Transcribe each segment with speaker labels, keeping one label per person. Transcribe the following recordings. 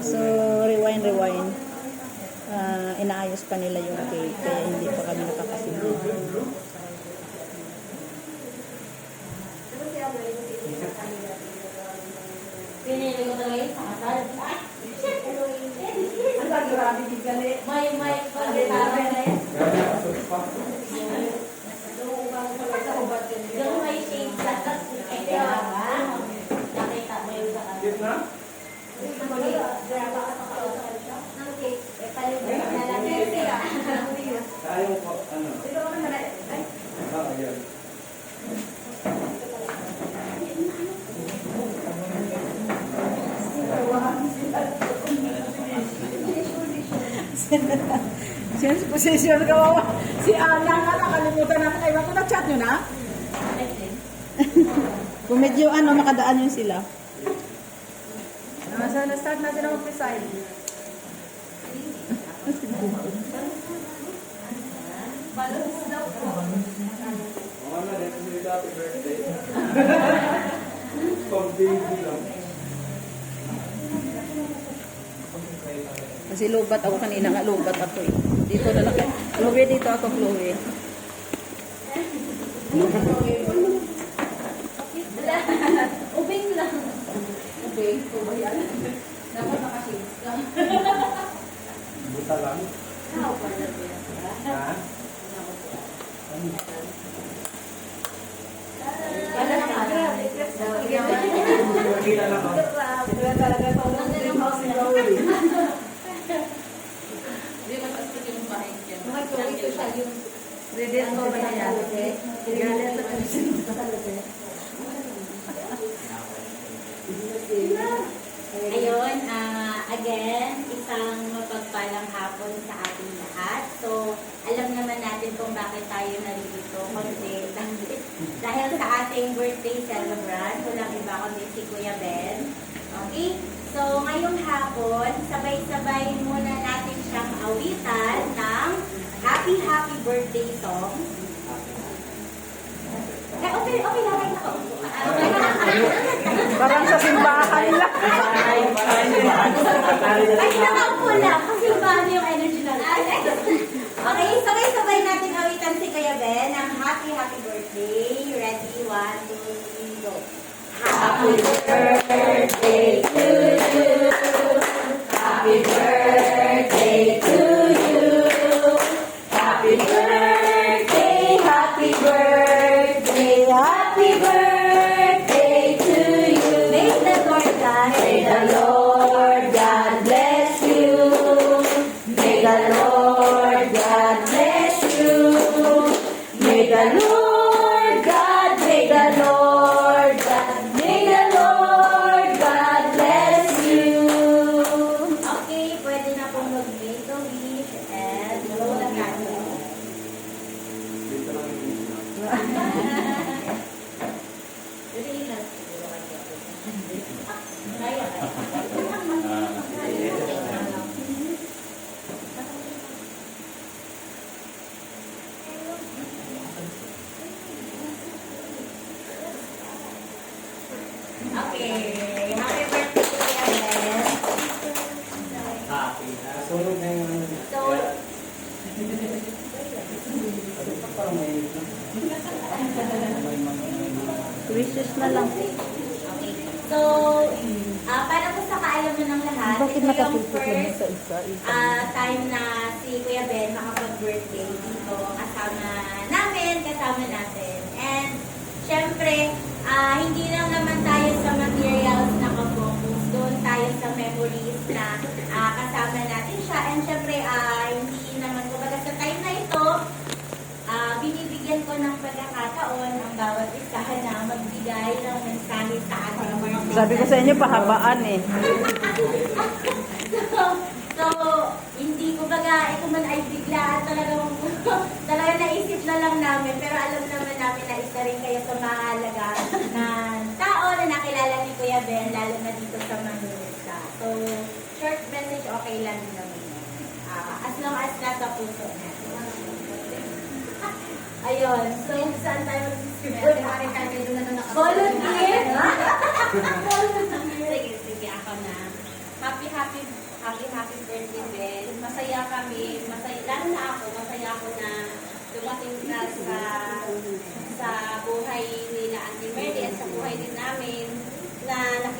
Speaker 1: So, rewind. Inaayos pa nila yung cake, kaya hindi pa kami nakakasimula.
Speaker 2: Pinili ko talaga yun sa kasal. Ano ba, grabe tigali? May, pag-retara na yan. Yung may shade sa kaya nakita mo yung sa kasal.
Speaker 3: Ayaw ko, ano? Yun.
Speaker 1: Sino si posisyon kawawa? Si Ana nga nakalimutan natin. Ay, wag ko na-chat nyo na? Kung medyo makadaan yun sila. So, na-start natin ang mag-preside.
Speaker 3: Happy birthday. Pag-baby lang.
Speaker 1: Kasi lubat ako kanina nga, lubat ako eh. Dito na lang. Chloe, dito ako, Chloe.
Speaker 2: Ubing lang. Ubing? Dapat nakashades lang.
Speaker 3: Buta lang.
Speaker 2: How pala ba yan?
Speaker 3: Ha?
Speaker 2: Wala na ka.
Speaker 3: Kita lang ako.
Speaker 2: Talaga ito. Nandiyan yung house nila. Hindi mas astig yung bahay niya. Mga ito siya yung ready ang ba na yan? Ready sa condition. Ayun, again, isang mapagpalang hapon sa ating lahat. So, alam naman natin kung bakit tayo narito. Kundi dahil sa ating birthday celebrant, walang iba kundi si Kuya Ben. Okay? So, ngayong hapon, sabay-sabay muna natin siyang awitan ng Happy Happy Birthday song. Okay lang ako.
Speaker 1: Parang sa simbahan lang.
Speaker 2: Ay, nakaupo lang. Kasi bahan yung energy na lang. Okay, sabay-sabay natin awitan si Kuya Ben ng Happy Happy Birthday. Ready? 1, 2, 3, go. Happy birthday to you. Happy birthday to you. Happy birthday, happy birthday, happy birthday to you. May the Lord God, may the Lord God bless you. May the Lord God bless you. May the Lord God, may the Lord God, may the Lord God bless you. Okay, pwede na pong mag-make a wish and blow the candle.
Speaker 3: Dito lang yung
Speaker 2: Okay, happy birthday to Kuya Ben.
Speaker 3: happy. Sunog na yung ano.
Speaker 2: So,
Speaker 3: Parang may
Speaker 1: Wishes na lang.
Speaker 2: okay. So, para po sa kaalaman ng lahat,
Speaker 1: Bakit
Speaker 2: ito yung
Speaker 1: nakapulpot lang
Speaker 2: first
Speaker 1: sa isa?
Speaker 2: time na si Kuya Ben makapag-birthday dito kasama namin, kasama natin. And, syempre, hindi lang naman tayo sa materials na ka-focus. Doon tayo sa memories na kasama natin siya. And syempre, hindi naman, kumbaga sa time na ito, binibigyan ko ng pagkakataon ang bawat isa na magbigay ng mensahe sa ating birthday.
Speaker 1: Sabi ko sa inyo, pahabaan eh.
Speaker 2: So, hindi ko baga, ito man ay biglaan talaga naisip na lang namin, pero alam naman namin na isa rin kayo sa mahalaga na tao na nakilala ni Kuya Ben, lalo na dito sa Manila. So, short message, okay lang din naman. As long as nasa puso natin. Ayun, so saan tayo mag-subscribe? Volunteer? Sige.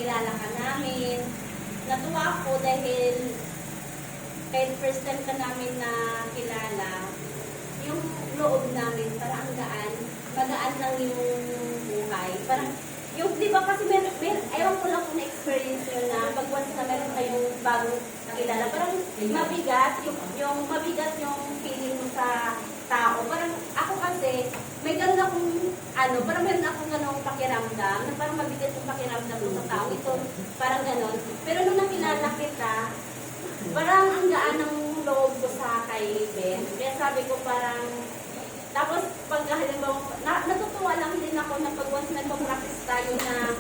Speaker 2: nakilala ka namin. Natuwa ako dahil kahit first time ka namin na kilala, yung loob namin parang ang gaan, magaan lang yung buhay. Parang, yung, di ba kasi ewan ko lang kung na-experience yun na pag once na meron kayong bagong nakilala, parang mabigat, yung mabigat yung feeling mo sa tao. Parang ako kasi, may ganun akong, parang meron akong ganung pakiramdam, na parang mabigat yung pakiramdam ko sa tao. Ito, parang ganun. Pero nung nakilala kita, parang ang gaan ng loob ko sa kay Ben. Kaya sabi ko parang, tapos pag halimbawa, natutuwa lang din ako na pag once nagpa-practice tayo ng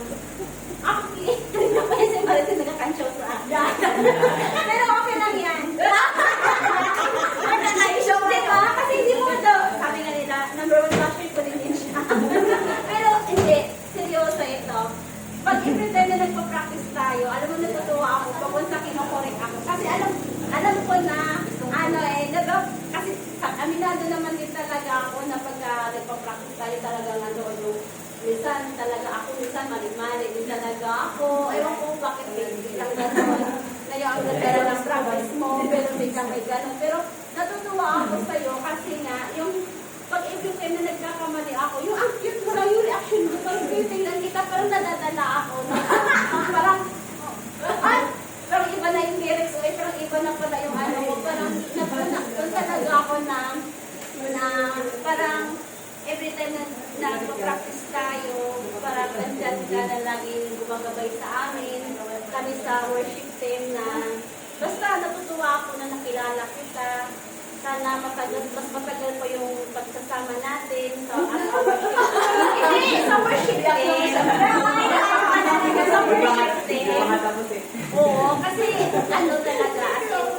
Speaker 2: actually, kanina pa yun si Maritin nagka-cansyaw sa akin. Pero okay lang yan. Diba? Kasi hindi mo ito, sabi nga nila, number 1 passion ko din siya. Pero hindi, seryoso ito. Pag every time na nagpa-practice tayo, alam mo natutuwa ako pag once na kinokorek ako. Kasi alam ko na, kasi aminado naman din talaga ako na pag nagpa-practice tayo talaga nandoon yung minsan talaga ako, minsan mali-mali din talaga ako. Ewan ko bakit biglang gano'n. Na yung ang ganda ng practice mo, pero biglang may gano'n. Pero natutuwa ako sa'yo kasi nga, yung pag every time na nagkakamali ako, yung ang cute mo lang yung reaction mo, parang titingnan kita, parang nadadala ako. Parang, parang iba na yung lyrics, parang iba na pala yung ano mo, parang doon talaga ako na parang every time na nagpa-practice tayo, parang nandyan ka na laging gumagabay sa amin, kami sa worship team na basta natutuwa ako na nakilala kita. Sana mas matagal po yung pagsasama natin sa worship team. Sa worship team. Oo, kasi ano talaga,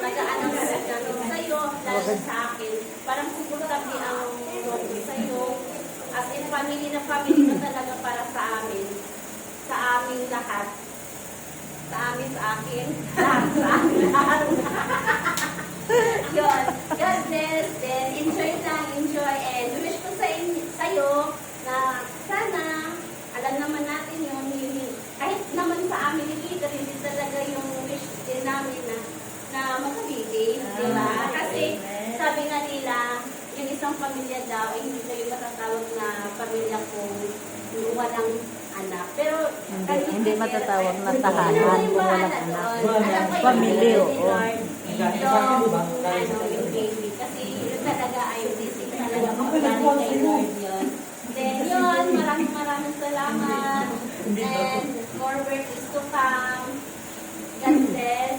Speaker 2: nagaan ang nagagano sa'yo, lalo sa akin. Parang komportable ang loob sa'yo. As in, family na family na talaga para sa amin. Sa aming lahat. Sa amin, sa akin. Sa amin lahat. Yun. God bless. Then, enjoy lang, enjoy. And wish ko sa'yo na sana, alam naman natin yung kahit naman sa amin ni Peter, hindi talaga yung wish din namin na makabigay. Diba? Kasi, sabi nga nila, yung isang pamilya daw, hindi kayo matatawag na pamilya kung walang anak. Pero,
Speaker 4: Hindi matatawag na tahanan kung walang anak. Pamilya, oo.
Speaker 2: Yung baby. Kasi yun talaga ay blessing talaga makagaling kay Lord yun. Then yun, maraming salamat. And more work is to come. God bless.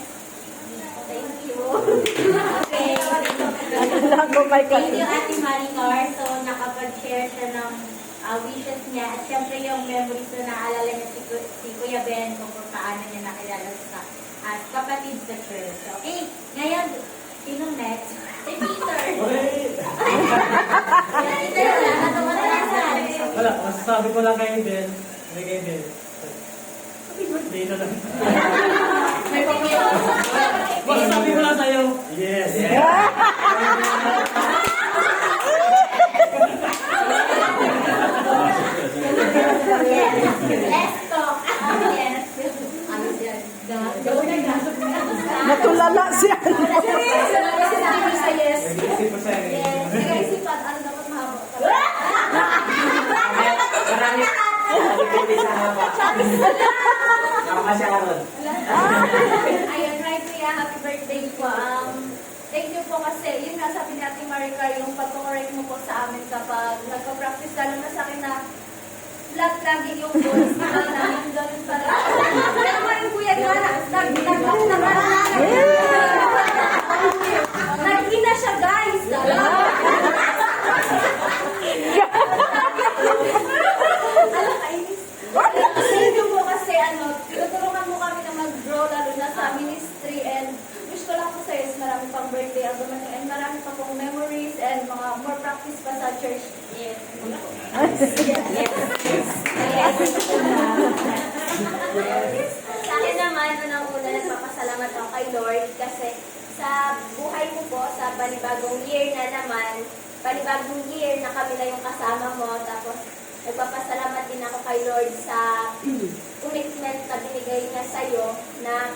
Speaker 2: Thank you. Okay. Thank you, Ate Maricar. So, nakapag-share siya ng wishes niya. At syempre yung memories na naalala niya si Kuya Ben kung paano niya nakilala sa kapatid sa church. Okay, ngayon, sino next? Si Peter. Peter, natawa na lang sa
Speaker 3: Wala, masasabi ko lang kayo din. Hindi kayo din. Happy birthday na lang. Masasabi ko lang sa'yo. Yes.
Speaker 2: Let's talk. Yes.
Speaker 4: Natulala siya.
Speaker 2: Yes.
Speaker 3: Nag-iisip ko sa'yo.
Speaker 2: Yes. Nag-iisipan, ano dapat mahaba?
Speaker 3: Marami. Depende sa haba. Nakakasyaron.
Speaker 2: Ayun, right, Kuya, happy birthday po. Thank you po kasi, yun nga sabi natin, Maricar, yung pag-correct mo po sa amin kapag nagpa-practice, lalo na sa akin na flat lagi yung voice na namin ganun pala. Pero mo yung Kuya Gana, nag-ina siya, guys. Alam, kainis. Thank you po kasi, tinutulungan mo kami na mag-grow, lalo na sa ministry, and wish ko lang po sa'yo is marami pang birthday ang dumating, and marami pa pong memories, and mga more practice pa sa church. Yes. Sa akin naman, unang-una, nagpapasalamat ako kay Lord kasi sa buhay ko po, sa panibagong year na naman, panibagong year na kami na yung kasama mo, tapos nagpapasalamat din ako kay Lord sa commitment talent na binigay niya sa'yo na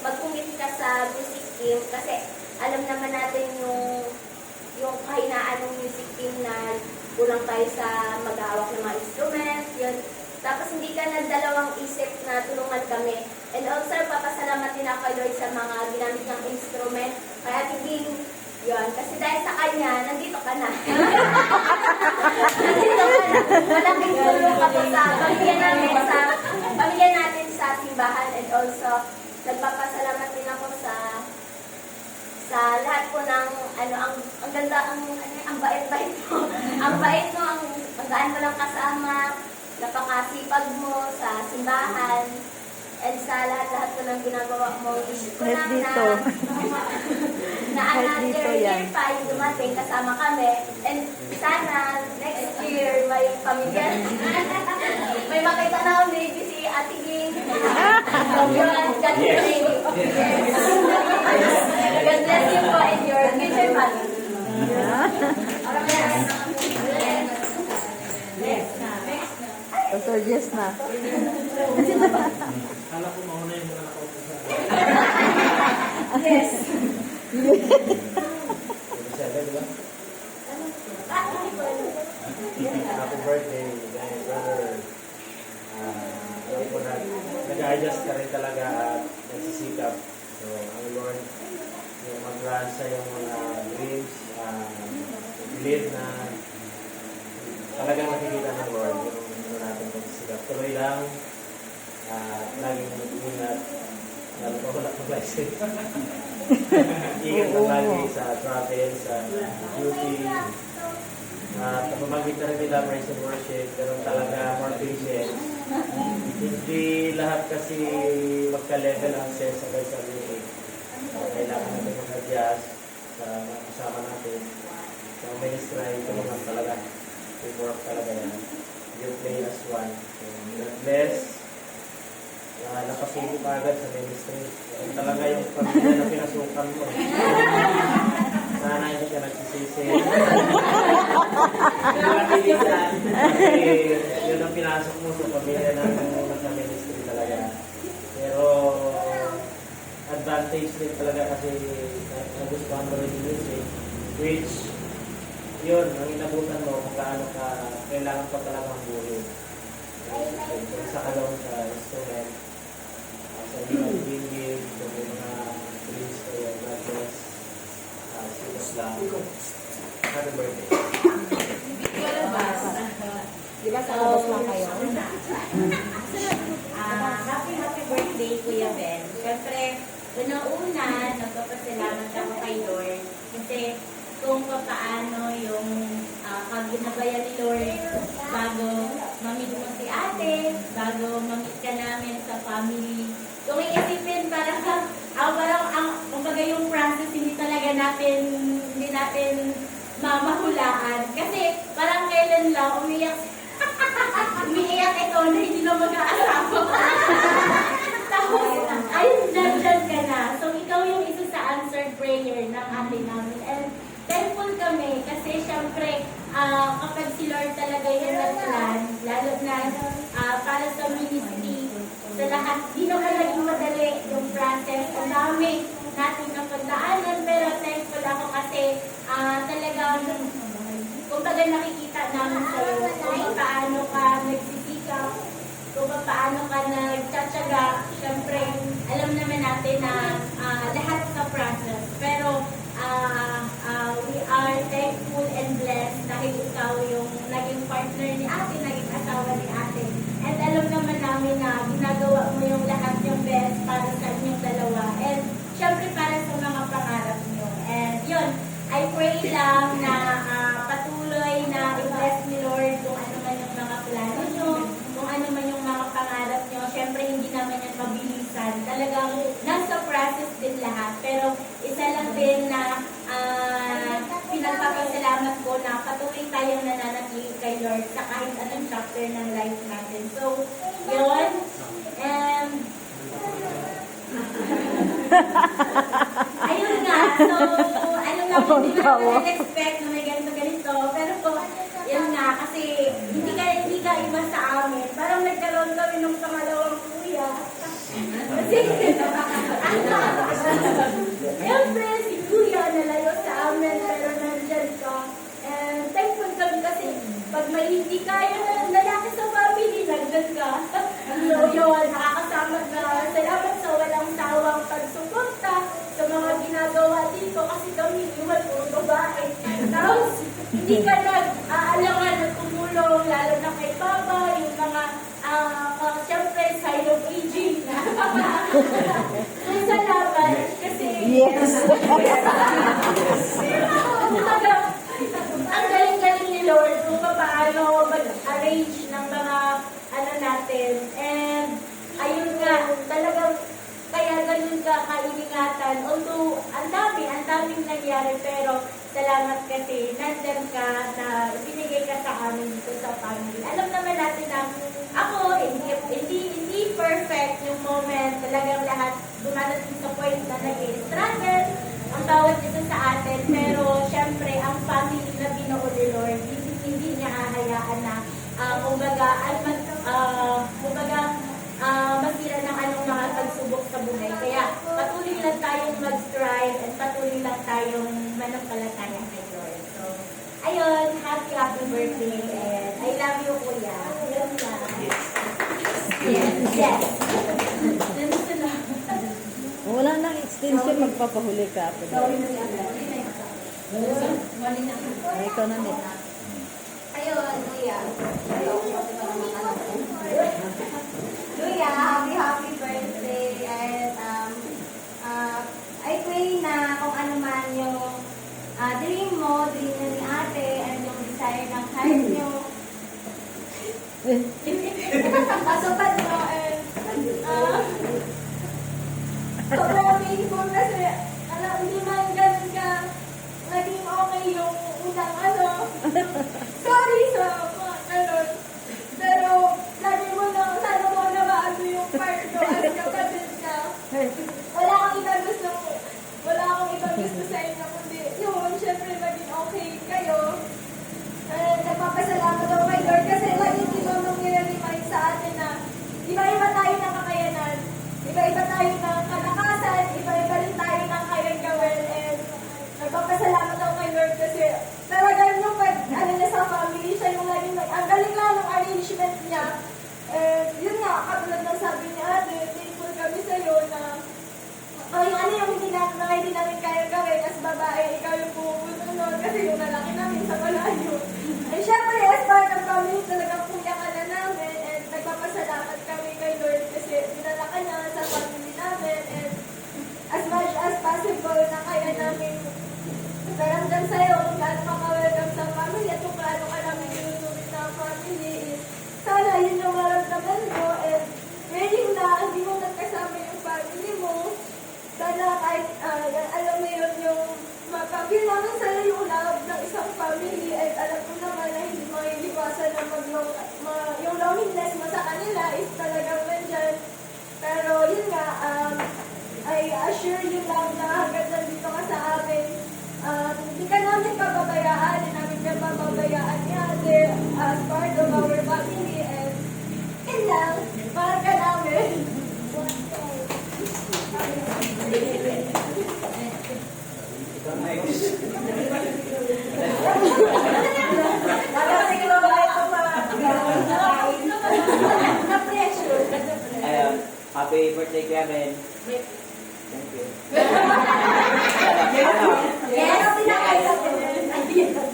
Speaker 2: mag-commit ka sa music team kasi alam naman natin yung kahinaan ng music team na kulang tayo sa maghahawak ng mga instrument, yun. Tapos hindi ka nagdalawang isip na tulungan kami. And also, papasalamat din ako kay Lord sa mga ginamit niyang instrument. Kaya hindi yun. Kasi dahil sa kanya, nandito ka na. Nandito ka na. Malaking tulong ka po sa pamilya natin sa simbahan. And also, nagpapasalamat din ako sa lahat po ng ang ganda ang bait-bait mo. Ang bait mo, ang gaan mo lang kasama, napakasipag mo sa simbahan, and sa lahat-lahat po ng ginagawa mo. Wish ko lang na another year pa yung dumating kasama kami, and sana next year may pamilya. May makita na maybe si Ate Ging. God bless you. God bless you po and your future family.
Speaker 4: Pastor Jess na.
Speaker 3: Kala ko mauna yung mga nakaupo sa
Speaker 2: Yes.
Speaker 3: 27, di ba? Happy birthday, my brother. Alam ko na, nag-adjust ka rin talaga at nagsisikap. So, ang Lord, yung mag-grant sa yung mga dreams, believe na talagang nakikita ng Lord yung natin pagsisikap. Tuloy lang, laging ingat, lalo pa wala ng license. Ingat lang lagi sa travel, sa duty. Pamamagit na rin nila praise and worship, pero talaga more patience. Hindi lahat kasi magka-level ang sense sa music. Kailangan natin mag-adjust sa mga kasama natin. Sa ministry, tulungan talaga. Teamwork talaga yan. You play as one. So, God bless. Napasili pa agad sa ministry. Yan talaga yung pamilya na pinasukan mo. Sana hindi ka nagsisisi. Kasi yun ang pinasok mo sa pamilya na sa ministry talaga. Pero advantage din talaga kasi nagustuhan mo rin yung music, which yun, ang inabutan mo kung gaano ka kailangan pa talaga ang buhay. Sa kalong sa instrument, sa mga bingig, sa mga dreams ko yung practice, sikas lang. Happy birthday.
Speaker 2: Di ba sa labas lang kayo? Happy birthday, Kuya Ben. Siyempre, una-una, nagpapasalamat ako kay Lord. Kasi kung paano yung ginabayan ni Lord bago mamit mo si ate, bago mamit ka namin sa family. Kung iisipin, parang kumbaga yung process, hindi natin mamahulaan. Kasi parang kailan lang umiiyak ito na hindi na mag-aasawa. Tapos, ayun, dyan ka na. So, ikaw yung isa sa answered prayer ng ate namin. And thankful kami kasi syempre, kapag si Lord talaga yung nag-plan, lalo na para sa ministry, sa lahat, di naman naging madali yung process. Ang dami natin napagdaanan, pero thankful ako kasi talagang kumbaga nakikita namin sa'yo kung paano ka nagsisikap, kung paano ka nagtsatsaga. Siyempre, alam naman natin na lahat sa process. Pero we are thankful and blessed dahil ikaw yung naging partner ni ate, naging asawa ni ate. And alam naman namin na ginagawa mo yung lahat yung best para sa inyong dalawa. And siyempre para sa mga pangarap niyo. And yun, I pray lang na patuloy na i-bless ni Lord kung ano man yung mga plano nyo, kung ano man yung mga pangarap nyo. Siyempre, hindi naman yan mabilisan. Talagang nasa process din lahat. Pero isa lang din na pinagpapasalamat ko na patuloy tayong nananatili kay Lord sa kahit anong chapter ng life natin. So, yun. And ayun nga. So, ano lang, hindi mo expect na may ganito. Pero po, yun nga, kasi hindi ka iba sa amin. Parang nagkaroon kami ng pangalawang kuya. kasi kami iwan puro babae. Tapos, hindi ka nag-aalangan at tumulong, lalo na kay Papa, yung mga, siyempre, silent aging na. Kung salamat, kasi,
Speaker 4: Yes.
Speaker 2: ang galing-galing ni Lord kung paano mag-arrange ng mga ano natin. And, ayun nga, talagang kaya ganun ka kainingatan. Although, ang daming nangyari, pero salamat kasi nandyan ka na ibinigay ka sa amin dito sa family. Alam naman natin na ako, hindi perfect yung moment. Talagang lahat dumadating sa point na nag-struggle ang bawat isa sa atin. Pero, syempre, ang family na binuo ni Lord, hindi niya hahayaan na masira ng anong mga pagsubok sa buhay. Kaya patuloy lang tayong mag-strive at patuloy lang tayong manampalataya kay Lord. So, ayun, happy birthday and I love you, Kuya. Yun lang. Yes. Nandito na.
Speaker 4: Wala nang extension, magpapahuli ka.
Speaker 2: Sorry na yan.
Speaker 4: Ay, ikaw na din.
Speaker 2: Ayun, Kuya. Kuya, happy birthday. And I pray na kung ano man yung dream mo, dream na ni ate, and yung desire ng heart nyo. Matupad mo, and sobrang amazing kasi hindi man ganun ka naging okay yung unang sorry sa mga ganun. Pero, sabi mo na, sana mo na maano yung part ko as kapatid ka. Wala akong ibang gusto sa inyo, kundi yun, syempre maging okay kayo. Nagpapasalamat ako kay Lord kasi lagi hindi mo nang-remind sa atin na iba-iba tayo ng kakayanan, iba-iba tayo ng kalakasan, iba-iba rin tayo ng kayang gawin. And nagpapasalamat ako kay Lord kasi talagang nung niya sa family, siya yung laging ang galing lang ng arrangement niya. Yun nga, katulad ng sabi ni ate, thankful kami sa'yo na yung hindi namin kaya gawin as babae, ikaw yung pumunod kasi yung lalaki namin sa malayo. And syempre, as part of family, talagang kuya ka na namin and nagpapasalamat kami kay Lord kasi dinala ka niya sa family namin and as much as possible na kaya namin naramdam sa'yo kung gaano ka ka-welcome sa family at kung gaano ka namin inusulit sa family is sana yun yung maramdaman mo and willing na hindi mo nagkasama yung family mo. Sana kahit alam mo yun yung makabilangan sa'yo yung love ng isang family at alam ko naman na hindi makikiliwasan na yung loneliness mo sa kanila is talagang nandyan. Pero yun nga, I assure you lang na hanggang nandito ka sa amin, hindi ka namin pababayaan, hindi namin ka pababayaan ni ate as part of our family and yun lang, mahal ka namin.
Speaker 5: Ayun, happy birthday, Kuya Ben. Thank you.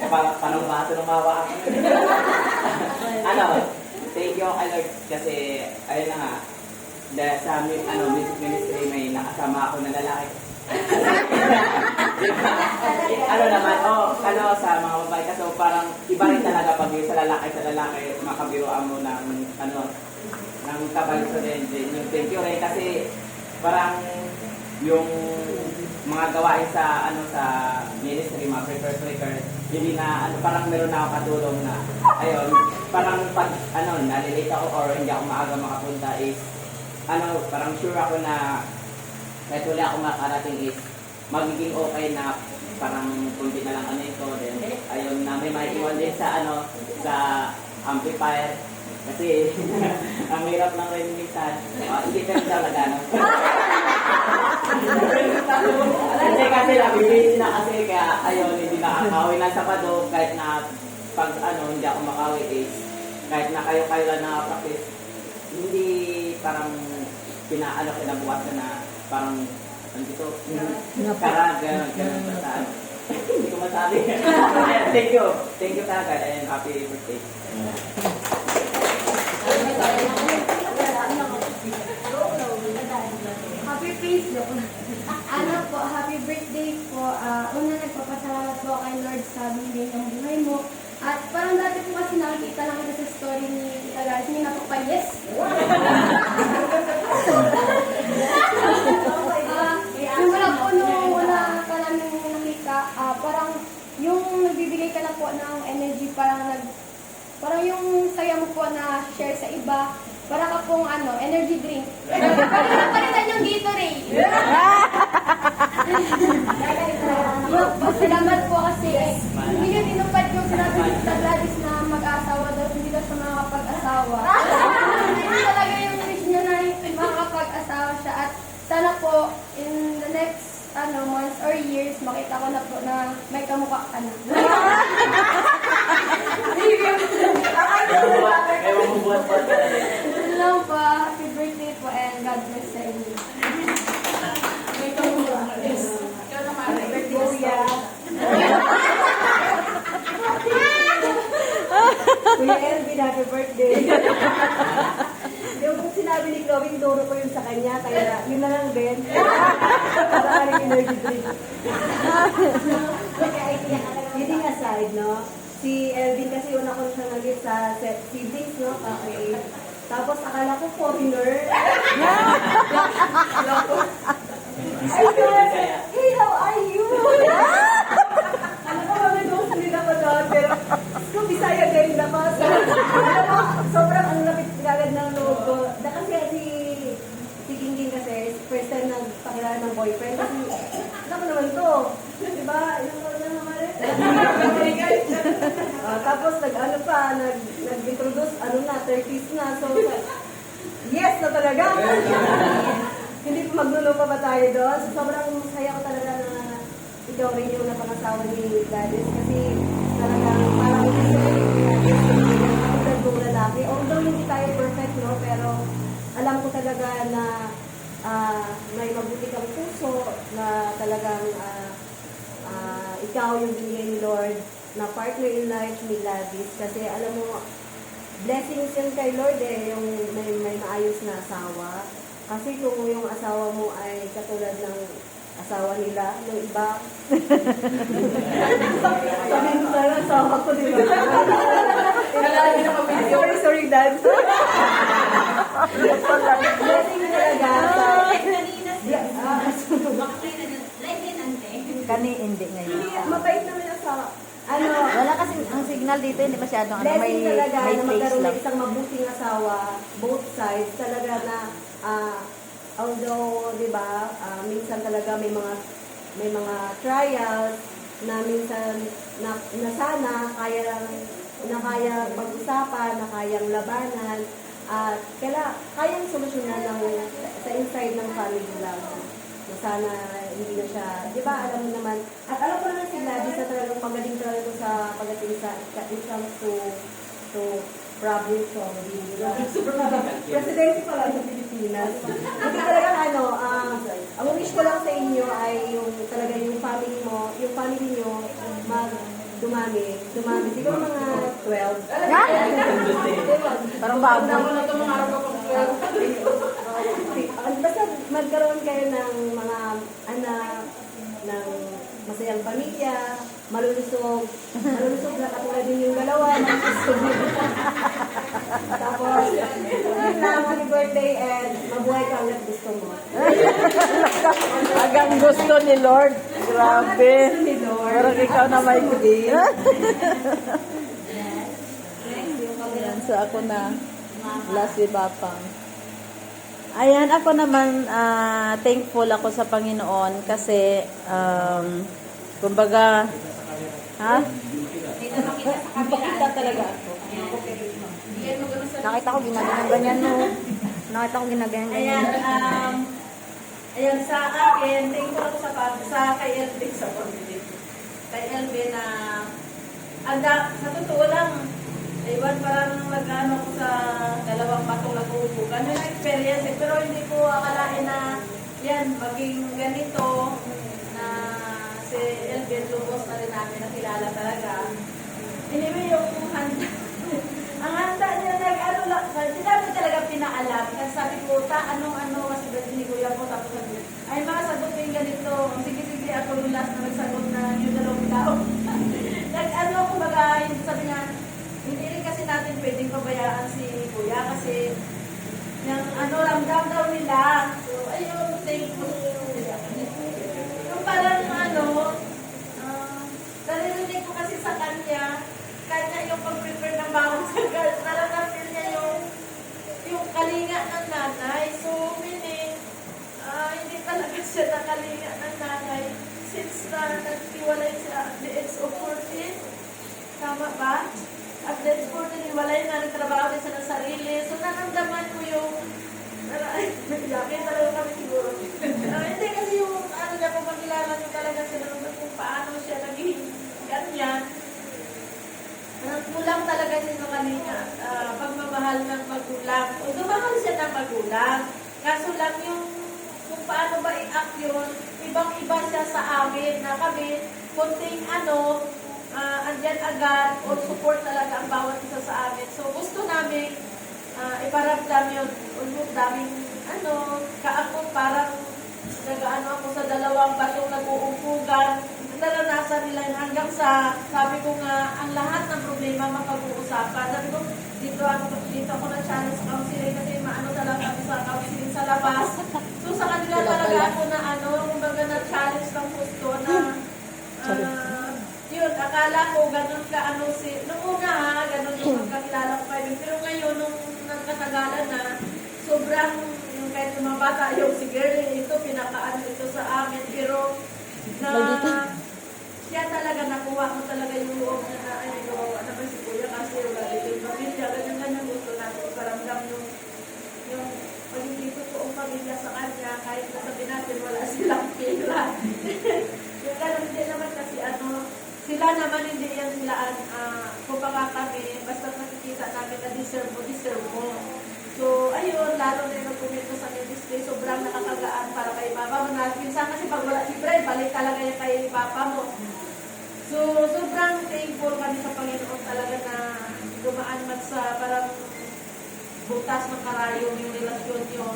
Speaker 5: Parang baso ng mawa ako. Thank you kay Lord kasi, ayun na nga, dahil sa music ministry may nakasama ako na lalaki. Sa mga babae kasi parang iba rin talaga pag yung sa lalaki, makabiruan mo ng kabalso din. Yung thank you rin kasi parang yung mga gawain sa ministry, mga preparer, hindi na parang meron na ako katulong na ayun, parang pag nalilate ako or hindi ako maaga makapunta is parang sure ako na kahit wala ako makarating is magiging okay na parang kundi na lang ito then ayun na may maiiwan din sa sa amplifier kasi ang hirap ng rinig sa hindi ka rin talaga kasi nabibisi na kasi kaya ayun hindi nakakawi na sa pado kahit na pag hindi ako makawi is kahit na kayo lang nakapraktis hindi parang kinabukas na parang ano ito? Karag, ganun ba sa ano? Hindi ko masabi. Ayan, thank you. Thank you, Kagad, and happy birthday.
Speaker 6: Happy Facebook. Ano po, happy birthday po. Una nagpapasalamat po kay Lord sa binigay ng buhay mo. At parang dati po kasi nakikita lang kita sa story ni Tita Garis, hindi na po pa yes. Simula po nung wala ka namin nakita, parang yung nagbibigay ka na po ng energy, parang yung saya mo po na share sa iba, para ka pong energy drink. Palitan yung Gatorade. Salamat po kasi hindi nyo tinupad yung sinabi ni Tita Gladys na mag-asawa daw, hindi daw siya makakapag-asawa. Hindi talaga yung wish niya na makakapag-asawa siya. At sana po, in the next months or years, makita ko na po na may kamukha ka na.
Speaker 5: Ewan mo buhat-buhat ka na rin.
Speaker 6: Yun lang po. Happy birthday po and God bless sa inyo.
Speaker 2: Kuya Elvin, happy birthday. Yung kung sinabi ni Chloe, duro ko yun sa kanya, kaya yun na lang din. Para ka rin energy drink. Kidding aside, no? Si Elvin kasi una ko siya naging sa siblings, no? Okay. Tapos akala ko foreigner. Hey, how are you? Ano ko kami doon sa nila ko doon, pero kung Bisaya ganyan ako. So, sobrang ang lapit agad ng loob ko. Kasi si Gingging kasi, first time nagpakilala ng boyfriend. Kasi, ako naman to. Diba? Ilang taon na naman rin. Tapos, nag-introduce, 30s na. So, yes na talaga. Hindi pa maglulupa pa tayo doon. So, sobrang masaya ko talaga na ikaw rin yung napangasawa ni Gladys. Kasi talagang parang hindi sa katulad ng lalaki. Although hindi tayo perfect, no? Pero alam ko talaga na may mabuti kang puso na talagang ikaw yung binigay ni Lord na partner in life ni Gladys. Kasi alam mo, blessings yun kay Lord yung may maayos na asawa. Kasi kung yung asawa mo ay katulad ng asawa nila, ng iba. Sabihin ko talaga, asawa ko, di ba? Sorry, Dad. Blessing talaga sa...
Speaker 4: Kani hindi ngayon.
Speaker 2: Mabait naman yung asawa.
Speaker 4: Wala kasi ang signal dito, hindi masyadong
Speaker 2: Blessing talaga
Speaker 4: may
Speaker 2: na
Speaker 4: face
Speaker 2: magkaroon
Speaker 4: lang.
Speaker 2: ng isang mabuting asawa, both sides, talaga na although, di ba, minsan talaga may mga trials na minsan na sana kaya pag-usapan, na kayang labanan, at kayang solusyonan sa inside ng family lang. Na sana hindi na siya, di ba, alam mo naman, at alam ko naman si Gladys na talagang magaling talaga sa pagdating sa it comes to problem solving. Presidency pala sa Pilipinas. Kasi talaga ang wish ko lang sa inyo ay yung talaga yung family nyo dumami. Siguro mga 12.
Speaker 4: Parang bago.
Speaker 2: Basta magkaroon kayo ng mga anak, ng masayang pamilya, malulusog na katulad din yung dalawa. Tapos, happy birthday and mabuhay ka ulit gusto mo.
Speaker 4: Agang gusto ni Lord. Grabe.
Speaker 2: Ni Lord.
Speaker 4: Parang ikaw na may kudin. Ayan, so ako na. Last si Bapang. Ayan, ako naman, thankful ako sa Panginoon kasi, kumbaga,
Speaker 2: Ipakita talaga ako.
Speaker 4: nakita ko ginaganyan mo. Nakita ko ginaganyan.
Speaker 1: Ayan, sa akin, thankful ako sa kay Elvin sa family. Kay Elvin na, sa totoo lang, iwan parang nag-ano ko sa dalawang batong nag-uubukan. Yun ang experience pero hindi ko akalain na yan, maging ganito na si Elvin Lubos na rin namin nakilala talaga. Anyway, yung handa, ang handa niya nag-ano lang, hindi namin talaga pinaalam. Kasi sabi ko, anong-ano, kasi dati ni Kuya po, tapos sabi, ay mga sagot ko yung ganito. Sige, ako yung last na nagsagot na yung dalawang tao. Nag-ano ako sabi niya, hindi rin kasi natin pwedeng pabayaan si Kuya kasi yung ramdam daw nila. So, ayun, thankful. Yung parang naririnig ko kasi sa kanya yung pag-prepare ng bawang sagal, nararamdaman niya yung kalinga ng nanay. So, meaning, hindi talaga siya nakalinga ng nanay since na nagtiwalay siya at the age of 14. Tama ba? At the age of 14, iwalay na, nagtrabaho din siya ng sarili. So, naramdaman ko yung yakin talaga kami siguro. Hindi kasi yung niya, kung makilala niyo talaga sila kung paano siya naging ganyan. Kulang talaga siya ng kalinga pagmamahal ng magulang. O dumahal siya ng magulang. Kaso lang yung kung paano ba i-act yun, ibang-iba siya sa amin na kami, kunting andyan agad o support talaga ang bawat isa sa amin. So gusto namin iparamdam yun. Ulmog daming kaakot parang nag-ano ako sa dalawang batong nag-uumpugan. Naranasan nila yun hanggang sa, sabi ko nga, ang lahat ng problema mapag-uusapan. Sabi ko, dito ako na-challenge sa counseling kasi maano talaga kami sa counseling sa labas. So sa kanila talaga ako na kumbaga na-challenge ng gusto na, yun, akala ko ganun ka, nung una ganun yung magkakilala ko kayo. Pero ngayon, nung nagkatagalan na, sobrang, yung kahit yung mga bata, yung si Girlie, ito, pinakaano ito sa amin. Pero, siya talaga nakuha mo talaga yung loob niya na ay gawawa naman si Kuya kasi wala dito yung pamilya, ganyan gusto natin iparamdam yung pagiging totoong pamilya sa kanya kahit nasabi natin wala silang pera. Yung ganun din naman kasi sila naman hindi yan sila kumbaga kami basta nakikita namin na deserve mo. So, ayun, lalo na yung nag-comment sa ministry, sobrang nakakagaan para kay Papa mo. Minsan kasi pag wala si Fred, balik talaga yung kay Papa mo. So, sobrang thankful kami sa Panginoon talaga na dumaan man sa parang butas ng karayong yung relasyon nyo.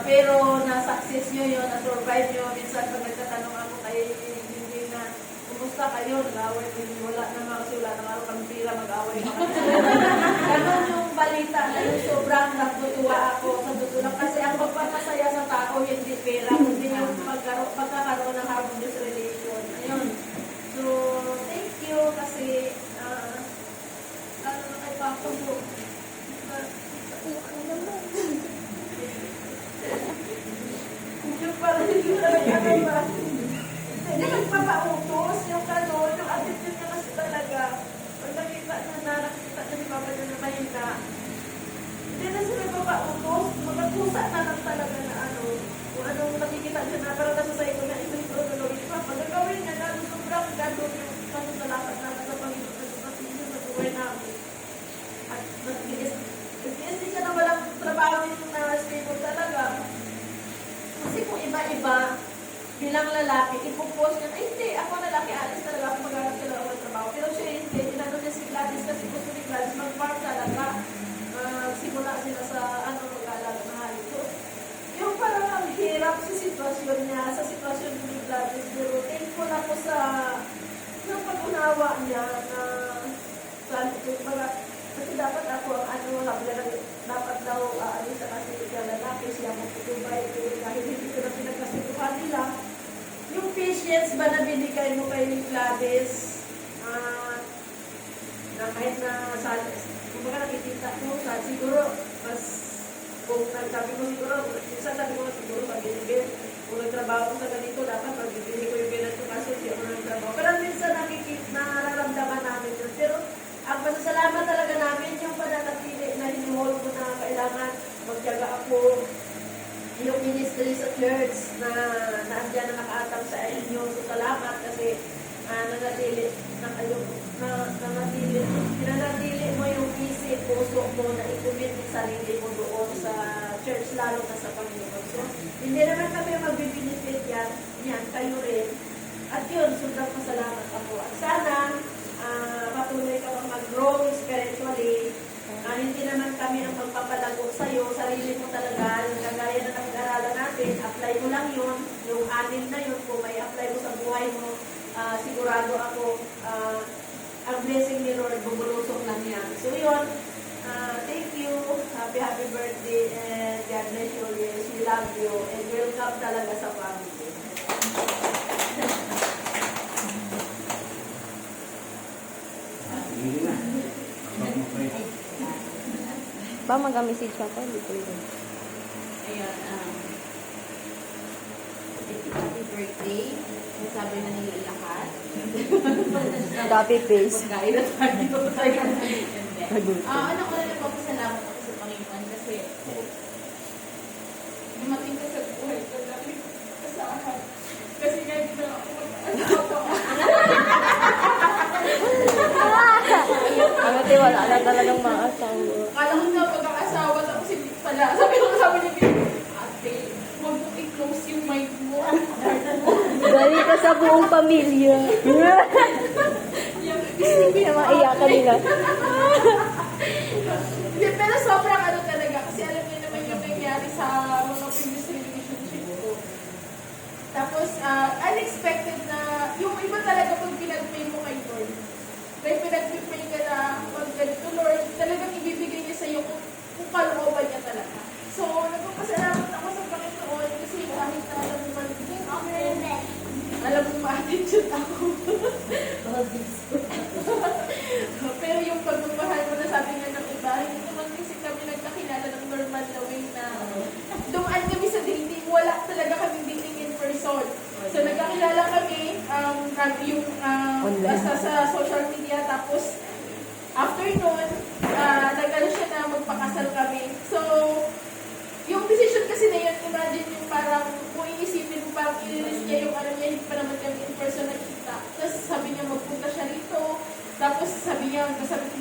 Speaker 1: Pero na-success nyo yun, na-survive nyo. Minsan pag nagtatanong ako kay hindi na, kumusta kayo? Nag-away ko yung wala naman kasi wala naman kang pira, mag-away na kami. Ganon yung balita na yung sobrang natutuwa ako sa tutulong. Kasi ang pagpapasaya sa tao, hindi pera, hindi yung pagkakaroon ng harmonious relation. Ayun. So, thank you kasi lalo na kay Papa mo. Yung parang hindi talaga ba? Hindi nagpapautos yung yung attitude niya kasi talaga. Pag nakita niya ni Papa niya na mahina, hindi na sila nagpapautos. Magpusa na lang talaga na kung anong nakikita niya na parang nasa sayo na ito gagawin ni Papa. Gagawin niya na sobrang gano'n yung panunalakat natin sa Panginoon na dumating yun sa buhay namin. At nag-iis din siya na walang trabaho yung na-stable talaga. Kasi kung iba-iba, bilang lalaki, ipopost niya, ay hindi, ako lalaki, alis talaga ako mag-arap talaga ng trabaho. Pero siya hindi, inano niya si Gladys kasi gusto ni Gladys mag-farm talaga. Simula sila sa mag-alaga na hari. So, yung parang ang hirap sa sitwasyon niya, sa sitwasyon ni Gladys, pero thankful ako sa pag-unawa niya na kasi dapat ako dapat daw alis na kasi siya lalaki, siya magputubay, kahit hindi ko na pinagkasituhan nila. Yung patience ba na binigay mo kay Gladys, na kahit na kumbaga nakikita ko, siguro, mas kung nagsabi mo siguro, minsan sabi ko siguro, pag-ibigay, kung nagtrabaho ko sa ganito, dapat pag-ibigay ko yung ganito kasi siya mo nagtrabaho. Pero minsan nararamdaman namin yun. Pero ang pasasalamat talaga namin yung pananatili na hinuhol ko na kailangan magtiyaga ako yung ministry sa church na naandyan na nakaatang sa inyo. So salamat kasi nanatili mo yung isip, puso mo na i-commit yung sarili mo doon sa church, lalo na sa Panginoon. So, Hindi naman kami magbibinifit yan, kayo rin. At yun, sobrang pasalamat ako. At sana, patuloy ka pang mag-grow spiritually. Hindi naman kami ang magpapalago sa'yo, sarili mo talaga, yung kagaya na nag-aralan natin, apply mo lang yun, yung 6 na yun, kung may apply mo sa buhay mo, sigurado ako, ang blessing ni Lord, bubulusok lang yan. So yun, thank you, happy birthday, and God bless you always, we love you, and welcome talaga sa family.
Speaker 4: Ba, mag-message ako, hindi ko yun.
Speaker 2: Ayun, happy birthday. Sabi na nila lahat.
Speaker 4: Copy paste.
Speaker 2: Pagkain na tayo. Ano ko na nagpapasalamat ako sa Panginoon kasi dumating ka sa buhay ko dami kasahan. Kasi nga hindi na ako mag-asawa.
Speaker 4: Ano, wala na talagang mga asawa.
Speaker 6: Akala ko na pag-aasawa tapos hindi pala. Sabi ni Bill, ate, huwag mo i-close yung mic mo.
Speaker 4: Dali ka sa buong pamilya. Kaya maiyakan nila.
Speaker 6: Hindi, pero sobrang ano talaga. Kasi alam niyo naman yung nangyari sa mga previous relationship ko. Tapos, unexpected na, yung iba talaga pag pinag-pay mo kay Lord. May pinag-pay ka na pag ganito, Lord, talagang ibibigay niya sa'yo kung kalooban niya talaga. So, nagpapasalamat ako sa Panginoon kasi kahit na alam mo maligin ako, alam mo ma-attitude ako. Pero yung pagmamahal mo na sabi nga ng iba, hindi naman kasi kami nagkakilala ng normal na way na dumaan kami sa dating, wala talaga kami dating in person. So nagkakilala kami, sa social media, tapos after nun, nag-ano siya na magpakasal kami. So, yung decision kasi na yun, imagine yung parang, kung iisipin mo, parang i-release niya yung ano niya, hindi pa naman kami in person nakita. Tapos sabi niya, magpunta siya rito. Tapos sabi ko,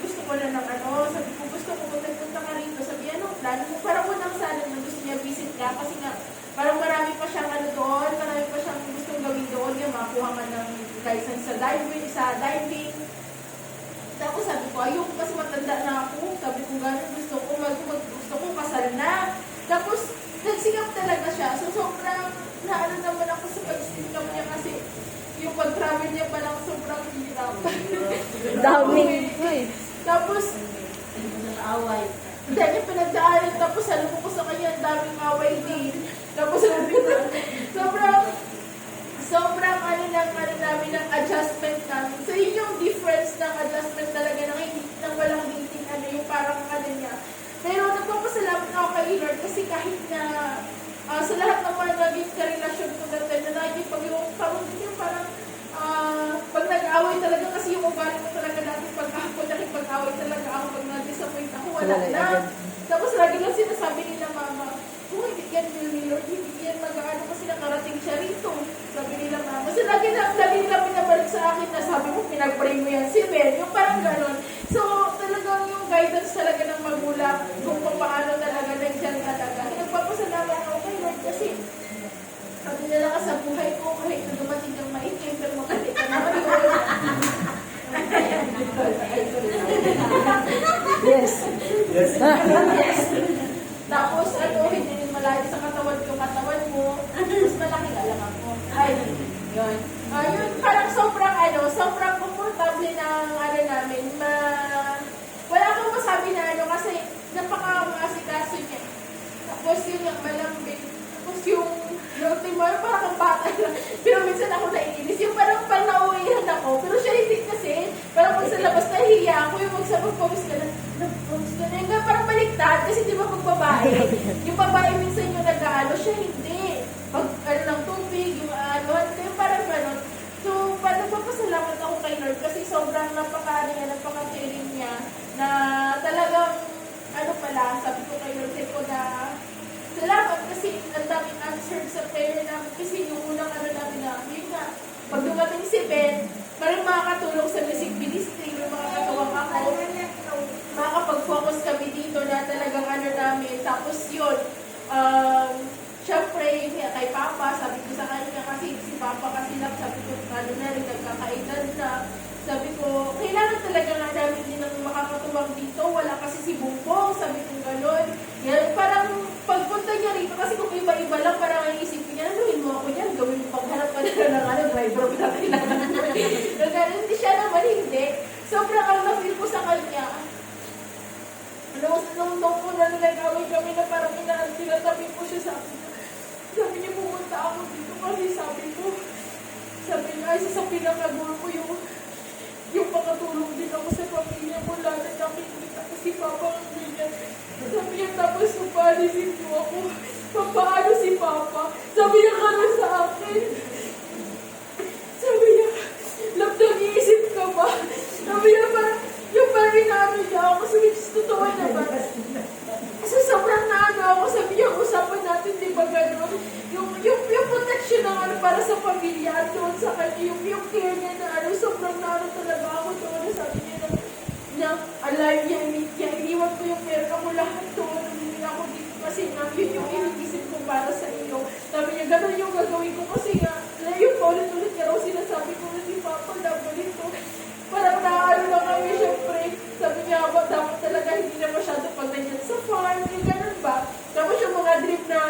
Speaker 6: gusto ko na ng ano, sabi ko, gusto ko magpunta ka rito. Sabi niya, ano, plano mo? Parang unang sana na gusto niya visit ka, kasi nga, parang marami pa siyang ano doon, marami pa siyang gustong gawin doon, yung makakuha man ng license sa diving. Tapos sabi ko, ayun, kasi matanda na ako. Sabi ko, gano'n gusto ko kasal na. Tapos, nagsikap talaga siya. So, sobrang naano naman ako sa pagsikap niya kasi yung pag-travel niya palang sobrang hirap.
Speaker 4: Daming.
Speaker 6: Tapos, away. Hindi niya pinagdaanan. Tapos, alam ko sa kanya, ang daming away din. Tapos, sobrang ano namin ng adjustment namin. So, yun yung difference ng adjustment talaga ng walang dating, ano, yung parang ano niya. Pero nagpapasalamat ako kay Lord kasi kahit na sa lahat ng mga naging karelasyon ko na naging parang pag nag-away talaga kasi yung ugali ko talaga natin pag-away talaga ako pag na-disappoint ako, wala na. Tapos lagi lang sinasabi nila mama, kung hindi yan ni Lord, hindi yan mag-ano kasi nakarating siya rito. Sabi nila mama. So lagi nila pinabalik sa akin na sabi mo, pinag-pray mo yan si Ben. Yung parang gano'n. So talagang yung guidance talaga ng magulang kung paano talaga nandiyan talaga. Nagpapasalamat ako kay Lord kasi sabi nila ka sa buhay ko kahit na dumating ng maitim pero makati ka naman yun.
Speaker 4: Yes.
Speaker 3: Yes.
Speaker 6: Yes. Tapos hindi rin malayo sa katawan mo. Mas malaki ka lang ako. Ay, yun. Yun, parang sobrang komportable ng namin. Wala akong masabi na kasi napaka-asikaso niya. Tapos yun yung malambing. Tapos yung timor, parang kang bata lang. Pero minsan ako naiinis. Yung parang nauwihan ako. Pero siya hindi kasi. Parang pag sa labas nahihiya ako. Yung magsabag-pawis ka na. Yung parang baliktad. Kasi di ba pag babae, yung babae minsan yung nag-aalo, siya hindi. Pag ng tubig, yung yung parang gano'n. So, nagpapasalamat ako kay Lord kasi sobrang napaka-caring niya na talagang, sabi ko kay Lord na salamat kasi ang daming answered sa prayer namin kasi yung unang namin na, yun nga, pag dumating si Ben, parang makakatulong sa music ministry, may makakatawang ako, makakapag-focus kami dito na talagang namin, tapos yun, syempre, isa sa pinakagulo ko yung makatulong din ako sa pamilya ko, lalo nakikita ko si Papa ang ganyan. Sabi niya, tapos papaalisin niyo ako. Papaano si Papa? Sabi niya gano'n sa akin. Sabi niya, love, nag-iisip ka ba? Sabi niya, parang, yung parang inaano niya ako, so which is totoo naman. Kasi sobrang naano ako, sabi niya, usapan natin, di ba gano'n? Yung protection ng ano para sa pamilya doon sa kanya, yung care niya na ano, sobrang naano talaga ako doon. Sabi niya na alive niya, iniwan ko yung pera mo lahat doon, hindi ako dito kasi na, yun yung iniisip ko para sa iyo. Sabi niya, gano'n yung gagawin ko kasi nga, yung paulit-ulit niya raw sinasabi ko na si Papa na ganito. Parang naano lang kami, syempre. Sabi niya, dapat talaga hindi na masyado pag nandiyan sa farm, yung gano'n ba? Tapos yung mga dream na,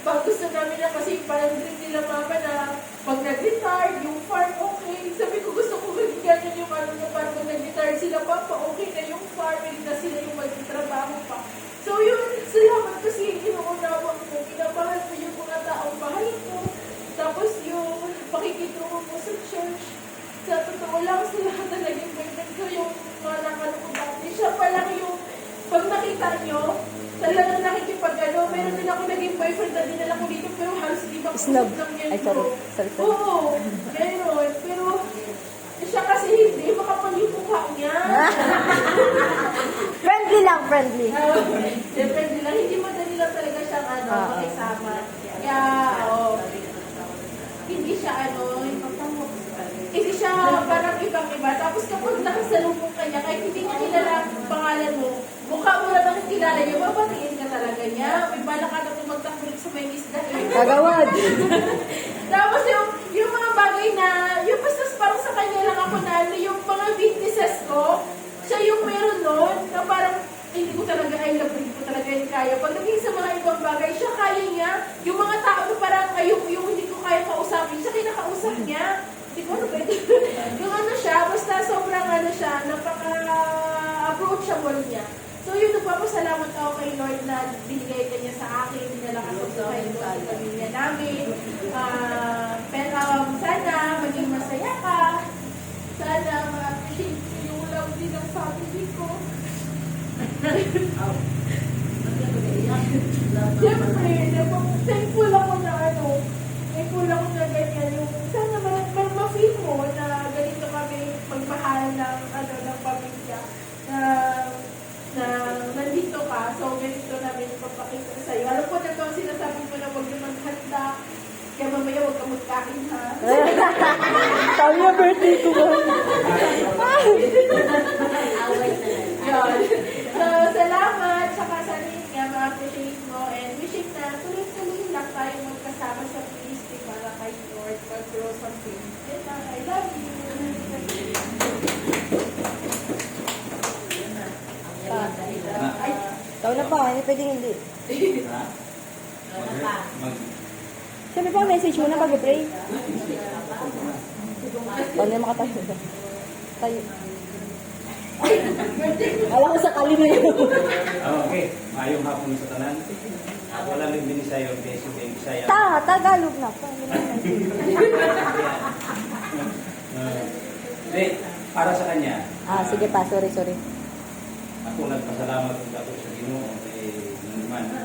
Speaker 6: pag gusto namin na kasi parang dream nila mama na pag nag-retire, yung farm okay. Sabi ko gusto ko ganyan yung ano na parang pag nag-retire sila papa, okay na yung farm, hindi na sila yung magtrabaho pa. So yun, salamat kasi inuunawang ko, pinamahal ko yung mga taong mahal ko. Tapos yung pakikitungo ko sa church, sa totoo lang sila talaga yung boyfriend ko, yung mga nakano ko dati. Siya pa lang yung, pag nakita nyo, talagang nakikipag-ano, meron din ako naging boyfriend na dinala ko dito, pero halos hindi ba
Speaker 4: Snub.
Speaker 6: ng yan
Speaker 4: Ay,
Speaker 6: ko.
Speaker 4: sorry.
Speaker 6: Oo, meron. Pero, siya kasi hindi, makapal yung mukha niya.
Speaker 4: Friendly lang, friendly.
Speaker 6: Depende lang, hindi madali lang talaga siyang ano, makisama. Kaya, hindi siya hindi siya parang ibang-iba. Tapos kapag nakasalubong ka niya, kahit hindi niya kilala ang pangalan mo, mukha mo lang ang kilala niya, babatiin ka talaga niya. May bala ka na tumagtakulit sa may isda.
Speaker 4: Kagawad.
Speaker 6: Tapos yung mga bagay na, yung basta parang sa kanya lang ako na, yung mga weaknesses ko, siya yung meron nun, na parang hindi ko talaga, I love ko talaga yung kaya. Pag naging sa mga ibang bagay, siya kaya niya. Yung mga tao na parang, yung hindi ko kaya kausapin, siya kinakausap niya. Hindi ko ano pwede. Yung ano siya, basta sobrang ano siya, napaka-approachable niya. So yun, nagpapasalamat ako kay Lord na binigay ka niya sa akin, dinala ka sa pamilya namin. Pero sana maging masaya ka. Sana ma-appreciate ko yung love din ng family ko. Siyempre, thankful ako na thankful ako na ganyan yung, sana ma-feel mo na ganito kami magmahal ng pamilya na nandito ka, so ganito namin ipapakita sa'yo. Alam ko na ito ang sinasabi ko na huwag naman handa, kaya mamaya huwag ka magkain ha.
Speaker 4: Sabi na birthday ko ba?
Speaker 6: Yun. So, salamat sa kasanin nga, ma-appreciate mo, and wishing na tuloy-tuloy lang tayo magkasama sa ministry para kay Lord, mag-grow some things. I love you.
Speaker 4: Ikaw na pa, hindi pwedeng hindi. Sabi pa, message mo na pag-pray. Paano yung makatayo? Tayo. Alam ko sa kalima yun.
Speaker 3: Okay, maayong hapon sa tanan. Wala rin din sa'yo, Bisaya.
Speaker 4: Tagalog na.
Speaker 3: Hindi, para sa kanya.
Speaker 4: Sige pa, sorry.
Speaker 3: Ako nagpasalamat ng dato sa Ginoo kay naman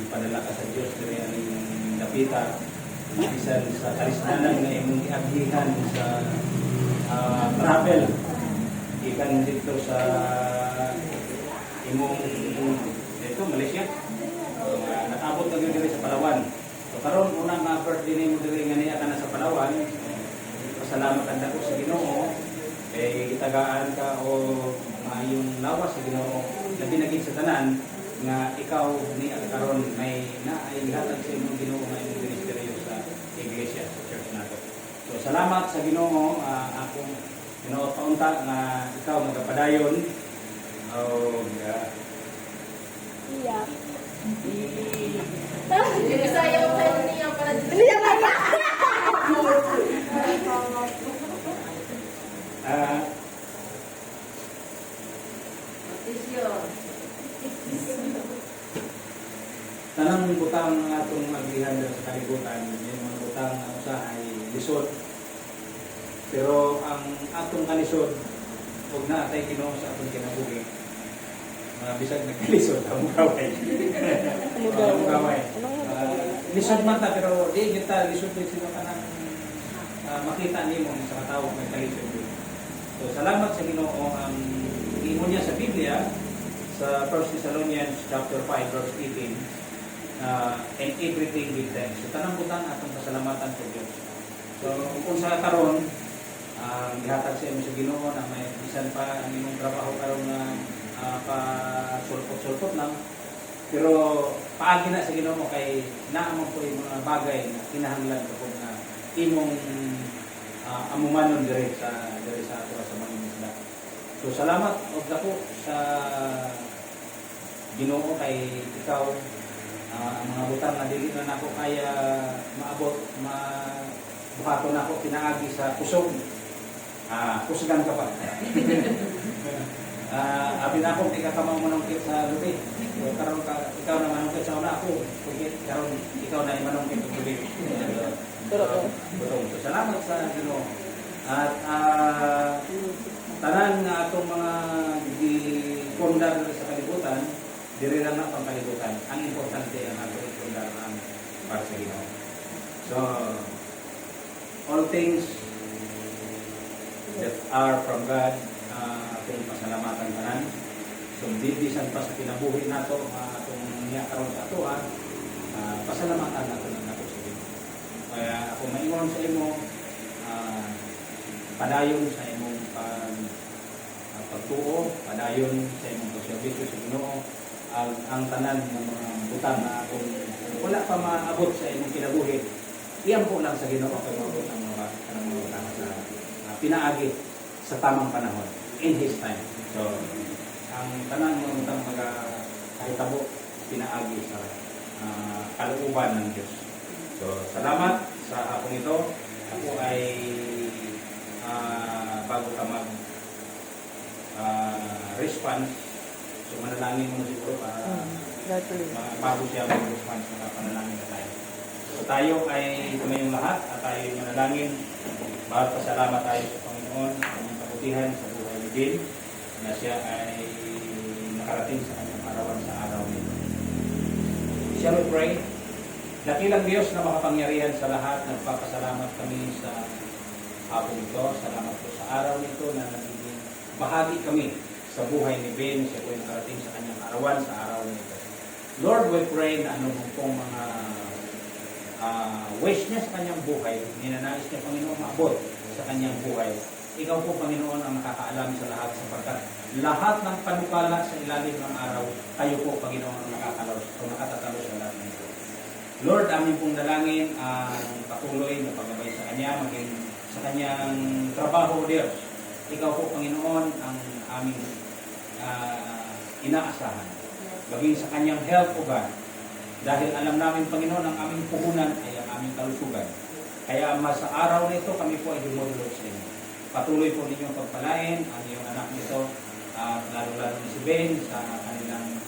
Speaker 3: ipadala ka sa Diyos diri aning dapita bisan sa karismanan nga imong giagihan sa travel ikan dito sa imong dito Malaysia. Nakabot na gyud diri sa Palawan. So karon unang birthday nimo diri nga niya ka na sa Palawan. Pasalamat ang dako sa Ginoo kay itagaan ka o maayong lawas sa Ginoo labi na gid sa tanan nga ikaw ni karon may naihatag sa imong Ginoo nga imong ministeryo sa iglesia sa church nato. So salamat sa Ginoo akong Ginoo paunta nga ikaw magapadayon o
Speaker 6: Bisaya ko kayo niya para
Speaker 3: tanang butang nga atong aglihan sa kalibutan yung mga
Speaker 7: butang usa ay lisod. Pero ang atong kalisod huwag na atay Ginoo sa atong kinabuhi. Bisag nagkalisod ang gaway. Ang gaway. Lisod man ta pero di kita lisod din sila kanang makita nimo sa katawag ng kalisod. So salamat sa Ginoo ang ingon niya sa Biblia sa 1 Thessalonians chapter 5 verse 18. And everything with thanks. So tanang butang atong pasalamatan sa Dios. So kung sa karon gihatag sa imo sa Ginoo na may bisan pa ang imong trabaho karon nga pa-sulpot-sulpot lang. Pero paagi na sa Ginoo kay naamang po yung mga bagay na kinahanglan kapag na imong amumanon dire sa ato sa mga isla. So salamat og dako sa Ginoo kay ikaw ang mga butang na dili na nako kaya maabot buhaton nako pinaagi sa kusog. Kusugan ka pa. Abi na ako, di ka manungkit sa lubi. Karon ka, ikaw na manungkit sa una ako. Karon ikaw na manungkit sa lubi. So, salamat sa Ginoo. At tanan nga atong mga gipundar sa kalibutan, diri lang na pang kalibutan. Ang importante ang atong gipundar ang para sa Ginoo. So, all things that are from God, atong pasalamatan tanan. So bisan pa sa kinabuhi nato atong niya karon sa ato pasalamatan nato ng nato sa Ginoo. Kaya ako maingon sa imo padayon sa imong pagtuo, padayon sa imong pagserbisyo sa Ginoo ang tanan ng mga butang na kung wala pa maabot sa imong kinabuhi, iampo lang sa Ginoo kay maabot ang mga butang sa pinaagi sa tamang panahon in His time. So, ang tanan ng utang kahitabo pinaagi sa kalooban ng Diyos. So, salamat sa hapong ito. Ako ay bago ka mag response, so manalangin mo siguro para bago siya mag-response na panalangin na tayo. So, tayo ay tumayong lahat at tayo ay manalangin. Bahal pasalamat tayo sa Panginoon sa kanyang kabutihan sa buhay ni Bill na siya ay nakarating sa kanyang arawan sa araw nito. Shall we pray? Dakilang Diyos na makapangyarihan sa lahat, nagpapasalamat kami sa hapon ito. Salamat po sa araw nito na nagiging bahagi kami sa buhay ni Ben. Siya po ay nakarating sa kanyang arawan sa araw nito. Lord, we pray na ano pong mga wish niya sa kanyang buhay, ninanais niya Panginoon maabot sa kanyang buhay. Ikaw po Panginoon ang nakakaalam sa lahat sapagkat lahat ng panukala sa ilalim ng araw, tayo po Panginoon ang nakakalos o nakatatalo sa lahat ng ito. Lord, amin pong dalangin ang patuloy na paggabay sa kanya, maging sa kanyang trabaho, Diyos. Ikaw po Panginoon ang aming inaasahan. Maging sa kanyang health, O God. Dahil alam namin, Panginoon, ang aming puhunan ay ang aming kalusugan. Kaya sa araw na ito, kami po ay dumulog sa inyo. Patuloy po ninyong pagpalain ang iyong anak nito, lalo-lalo ni si Ben, sa kanilang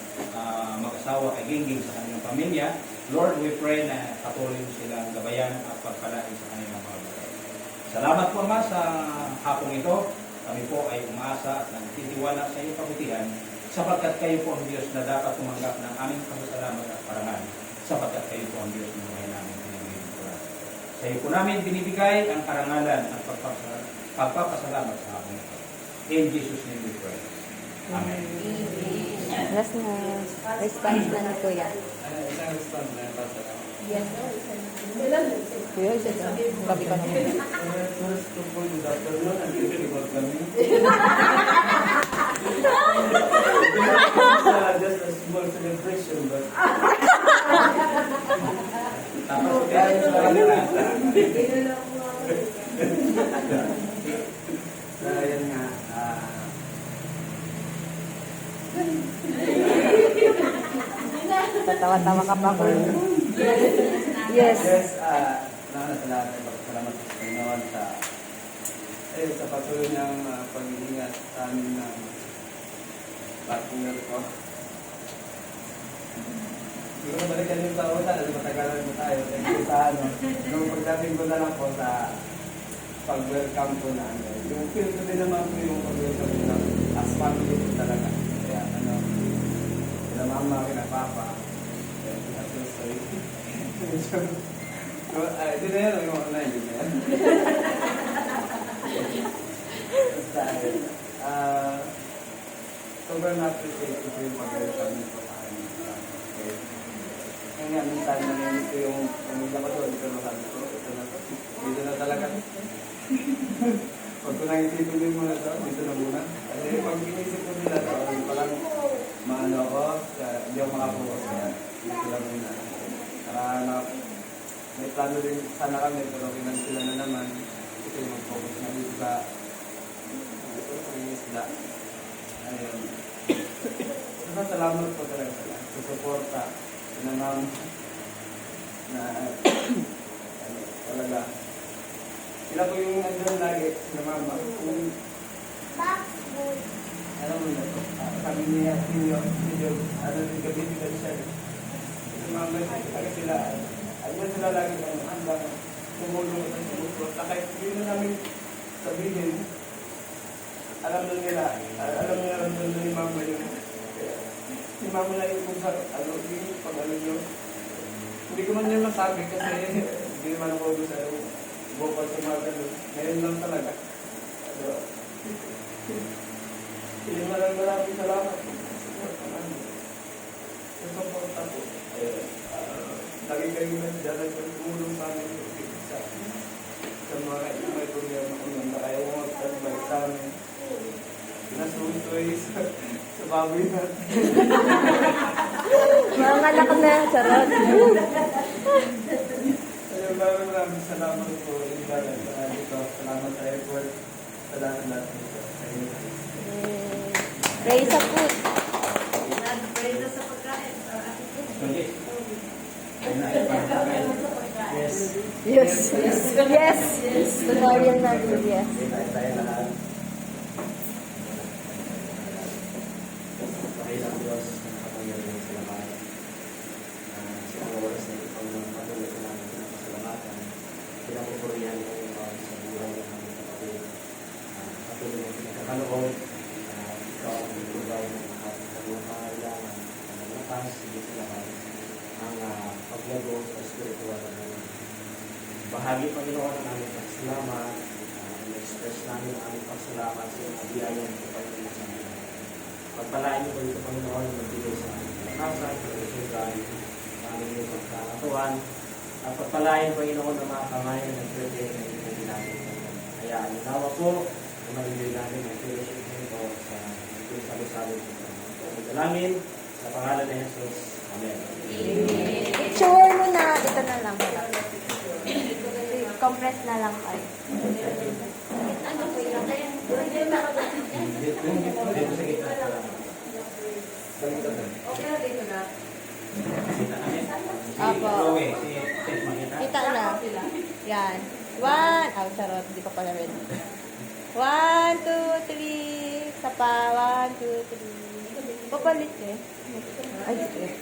Speaker 7: mag-asawa kay Gingging, sa kanilang pamilya. Lord, we pray na patuloy mo silang gabayan at pagpalain sa kanilang mga bagay. Salamat po, Ama, sa hapong ito. Kami po ay umaasa at nagtitiwala sa iyong kabutihan sapagkat kayo po ang Diyos na dapat tumanggap ng aming pasasalamat at parangal sapagkat kayo po ang Diyos na buhay namin pinag-iinturan. Sa iyo po namin binibigay ang karangalan at pagpapasalamat sa hapon ito. In Jesus' name we pray. Amen.
Speaker 4: Last na response na ni Kuya.
Speaker 7: Isang response na yung pasalamat.
Speaker 1: Yes,
Speaker 4: Kuya, siya na. Gabi ka naman.
Speaker 7: First to po yung doctor nun, nag-report kami. Just a small celebration, but... Tapos kaya sa kanila. Ayan nga.
Speaker 4: Tatawa-tawa ka pa, Kuya. Yes.
Speaker 7: Yes, salamat sa Panginoon sa patuloy ng pag-iingat sa amin ng partner ko.
Speaker 8: Hindi ko balikan yung sa una, matagalan mo tayo. Thank you sa ano. Nung pagdating ko na lang po sa pag-welcome ko na ano. Yung feel ko din naman po yung pag-welcome ko na as family po talaga. Kaya ano, kina mama, kina papa, kina susoy. Hindi na yan, yung mga hindi na yan. Basta, sobrang na-appreciate ko yung pag-welcome ko sa akin. Okay. Kaya nga, minsan nangyayari ko yung pamilya ko doon, ito na sabi ko, ito na to. Dito na talaga. Pag ko nakikita mo na to, dito na muna. Kasi pag inisip ko nila to, parang maano ko, hindi ako makapokus na. Dito lang muna. Para may plano din sana kami, pero kinansila na naman. Kasi mag-focus na dito sa isla. Ayun. Salamat po talaga sa suporta na ma'am na ano, talaga. Sila po yung andun lagi na mama. Kung alam mo na to, sabi niya, ano yung gabi siya. Kasi mama, talaga sila, andun sila lagi hanggang tumulong at sumusuporta. Kahit hindi na namin sabihin, alam na nila ni mama yung si mama na yung kung sa ano, yung pag-ano nyo. Hindi ko man niya masabi kasi hindi naman ako gusto bukal sa mga ganun. Ngayon lang talaga. Hindi maraming salamat. Sa suporta po. Lagi kayo nandiyan at tumulong sa amin sa mga may problema ko nang kaya mo mag-advise sa amin. Nasusoy sa baboy natin.
Speaker 4: Mga anak na, charot.
Speaker 8: Ayun, maraming salamat po. Salamat sa effort. Salamat po sa inyo.
Speaker 4: Pray sa food.
Speaker 1: Nag-pray na sa pagkain.
Speaker 7: Hindi.
Speaker 3: Yes.
Speaker 4: Yes. Yes. Tutorial natin, yes.
Speaker 3: Tayo lahat. Pakilang Diyos na nakapangyarihan sa lahat. Sa mga oras na ito, ang patuloy ko namin pinapasalamatan. Pinapupurihan ko yung mga sa buhay ng aming kapatid. Patuloy mo pinagkakaloob. Ikaw ang provide ng lahat ng mga pangailangan. Ang lakas, sige sa lahat. Ang paglago sa spiritual na bahagi, Panginoon, ng aming pasalamat. I-express namin ang aming pasalamat sa iyong biyayang ito, Panginoon, sa amin. Pagpalain niyo po ito, Panginoon, magbigay sa aming kalakasan, pagkasugan, aming iyong pagkakatuan, at pagpalain, Panginoon, ng mga kamay na nag-birthday na ito natin. Kaya, alinawa po, na magbigay namin ang fellowship nito sa salo-salo ito. Dalangin, sa pangalan ni Jesus. Amen.
Speaker 2: Sure mo na, ito na lang. Compress na lang kayo.
Speaker 3: Dito sa gitna.
Speaker 1: Okay na dito na.
Speaker 3: Kita namin.
Speaker 2: Apo.
Speaker 3: Chloe, si Ted Makita.
Speaker 2: Kita na. Yan. 1. Oh, charot. Hindi pa pala rin. 1, 2, 3. Isa pa. 1, 2, 3. Papalit eh. Ay, eh.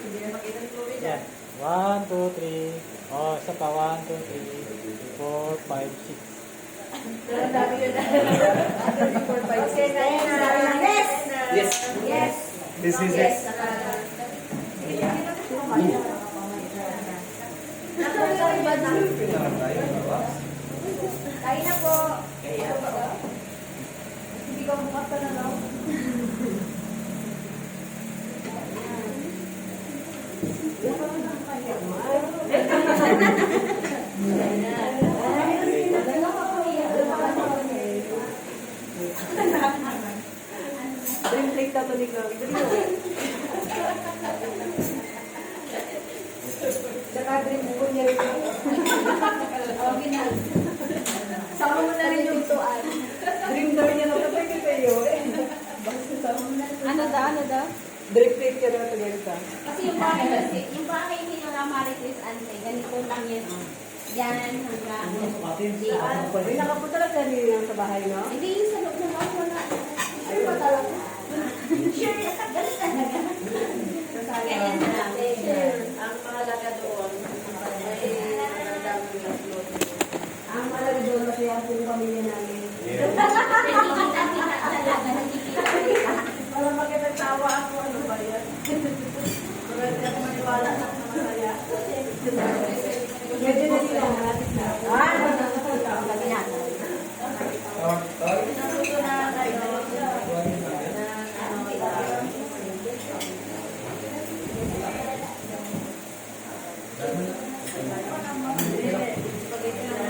Speaker 1: Hindi na makita ni Chloe
Speaker 9: Yan.
Speaker 1: dyan.
Speaker 9: 1, 2, 3. Oh, isa pa. 1, 2, 3, 4, 5, 6.
Speaker 1: Pero ang dami yun. 4, 5, 6.
Speaker 2: Okay na yan. Yes!
Speaker 5: Yes.
Speaker 2: Yes!
Speaker 8: This is
Speaker 2: Yes!
Speaker 8: it.
Speaker 2: Kain na po.
Speaker 5: Kaya,
Speaker 2: Hindi ka bukas pa na lang.
Speaker 1: Dream take daw to ni Chloe. Saka dream buko niya rin. Sama mo na rin yung tuan. Dream daw niya na kapag kayo.
Speaker 2: Ano da?
Speaker 1: Dream take ka na ito.
Speaker 2: Kasi yung bahay ni Lola Marites Ante, ganito lang yan. Yan hanggang.
Speaker 1: Ay, nakapunta lang ka niyo sa bahay, no?
Speaker 2: Hindi yung sa loob ng ako na.
Speaker 1: Ay,
Speaker 2: Sure, ganun talaga. Kailan na natin?
Speaker 1: Ang mahalaga doon, ay nagdaming upload.
Speaker 6: Ang malaga doon kasi ang pong pamilya namin.
Speaker 2: Kita-kita talaga, nakikita-kita.
Speaker 1: Para makipagtawa ako, ano ba yan? Pwede ako maniwala na masaya.
Speaker 6: Medyo na sila, malapit na.
Speaker 2: Sabi natin.
Speaker 1: Natuto na kayo na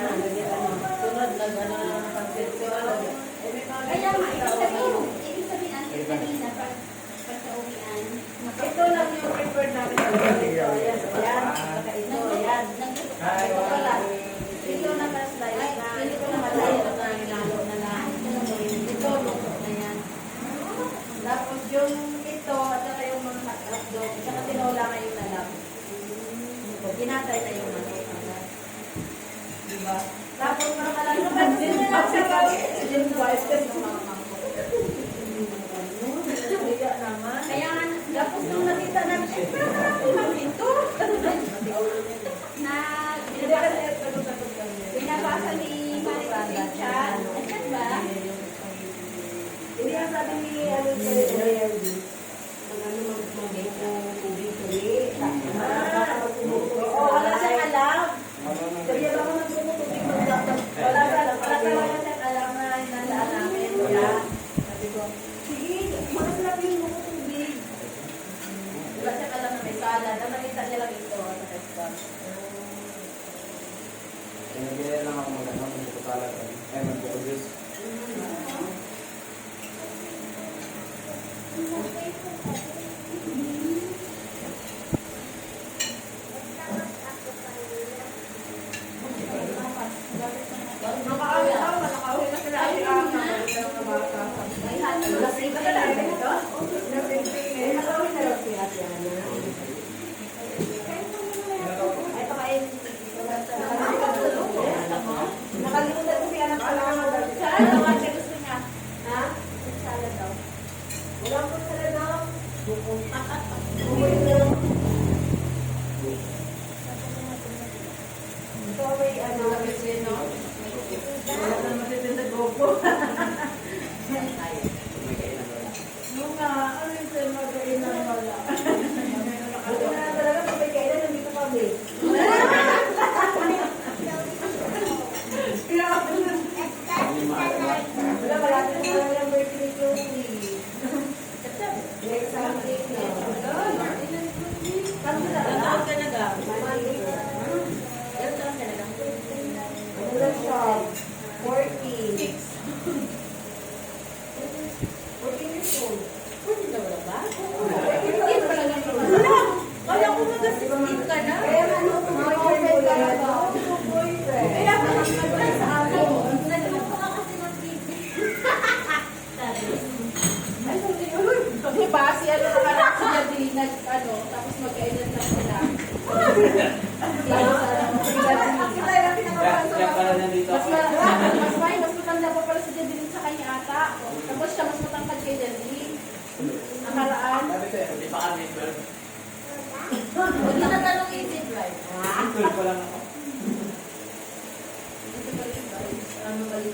Speaker 1: tunod na gano'n ang pagkensyon.
Speaker 2: Kaya nga, ibig sabihin, ang kanina, pagka-uwian,
Speaker 1: Ito lang yung preferred namin. Ito, ayan, ayan, saka ito, ayan. Ito pala. Ito na slice na. Ito na malayo na nilalo na lang. Ito, luto na yan. Tapos yung ito, at saka yung mga hotdog, at saka tinola na yung lalap. Ginatay na yung manok. Diba? Tapos mga malang napansin na lang sa yung twice kasi yung mga mangkok. Kaya naman.
Speaker 2: kaya nga,
Speaker 1: Tapos nung nakita namin, pero nakakimang ito.
Speaker 2: na
Speaker 1: Hindi kasi nagkatog kami.
Speaker 2: binabasa ni Marie Chan. Chan ba?
Speaker 1: Hindi ang sabi ni ano Oo, wala siyang alam. Sabi ako nagtutubig ng dapat. Wala talaga siyang alam na inandaan namin. Kaya, sabi ko, sige, masarap yung tubig. Wala siyang alam na may salad. Ang nakita niya lang ito sa restaurant.
Speaker 3: Pinagaya lang ako mag-ano, mag-tutalak. Ay, mag-produce.
Speaker 1: Nakakawin ako, nakakawin na sila. Ay, mga bata. Lasing ka talaga ito? Nakakawin na lang si Ate Ana. Ito ka nakalimutan ko siya ng palaman. Saan naman siya gusto niya? Ha? Salad daw. Wala ko salad daw. Ito may ano, no? Wala na matitinda gopo. Nung nga, ano yung sa'yo magkainan wala? Buti na talaga pag may kainan, nandito kami. Kaya ako na. Wala, malapit na lang yung birthday ko. Next Sunday na. Saan ka na? Saan ka na ga? Ano lang siya? 40. 14 years old. 14 na wala ba? 14 pa lang yun. Wala! Kaya ko mag-16 ka na. Kaya ano, boyfriend ko lang. Boyfriend. Kaya ko mag-friend sa akin.
Speaker 2: Nagluto ka kasi ng TV.
Speaker 1: Di ba? Si ano nakarap si Jadi ano, tapos magkainan lang sila.
Speaker 5: Kaya pala nandito ako.
Speaker 1: Mas matanda pa pala si Jadi sa kanya ata. Tapos siya mas matangkad kay Jadi. Nakaraan.
Speaker 5: Hindi pa kami, pero
Speaker 2: Huwag na tanong isip, right?
Speaker 5: school pa lang ako.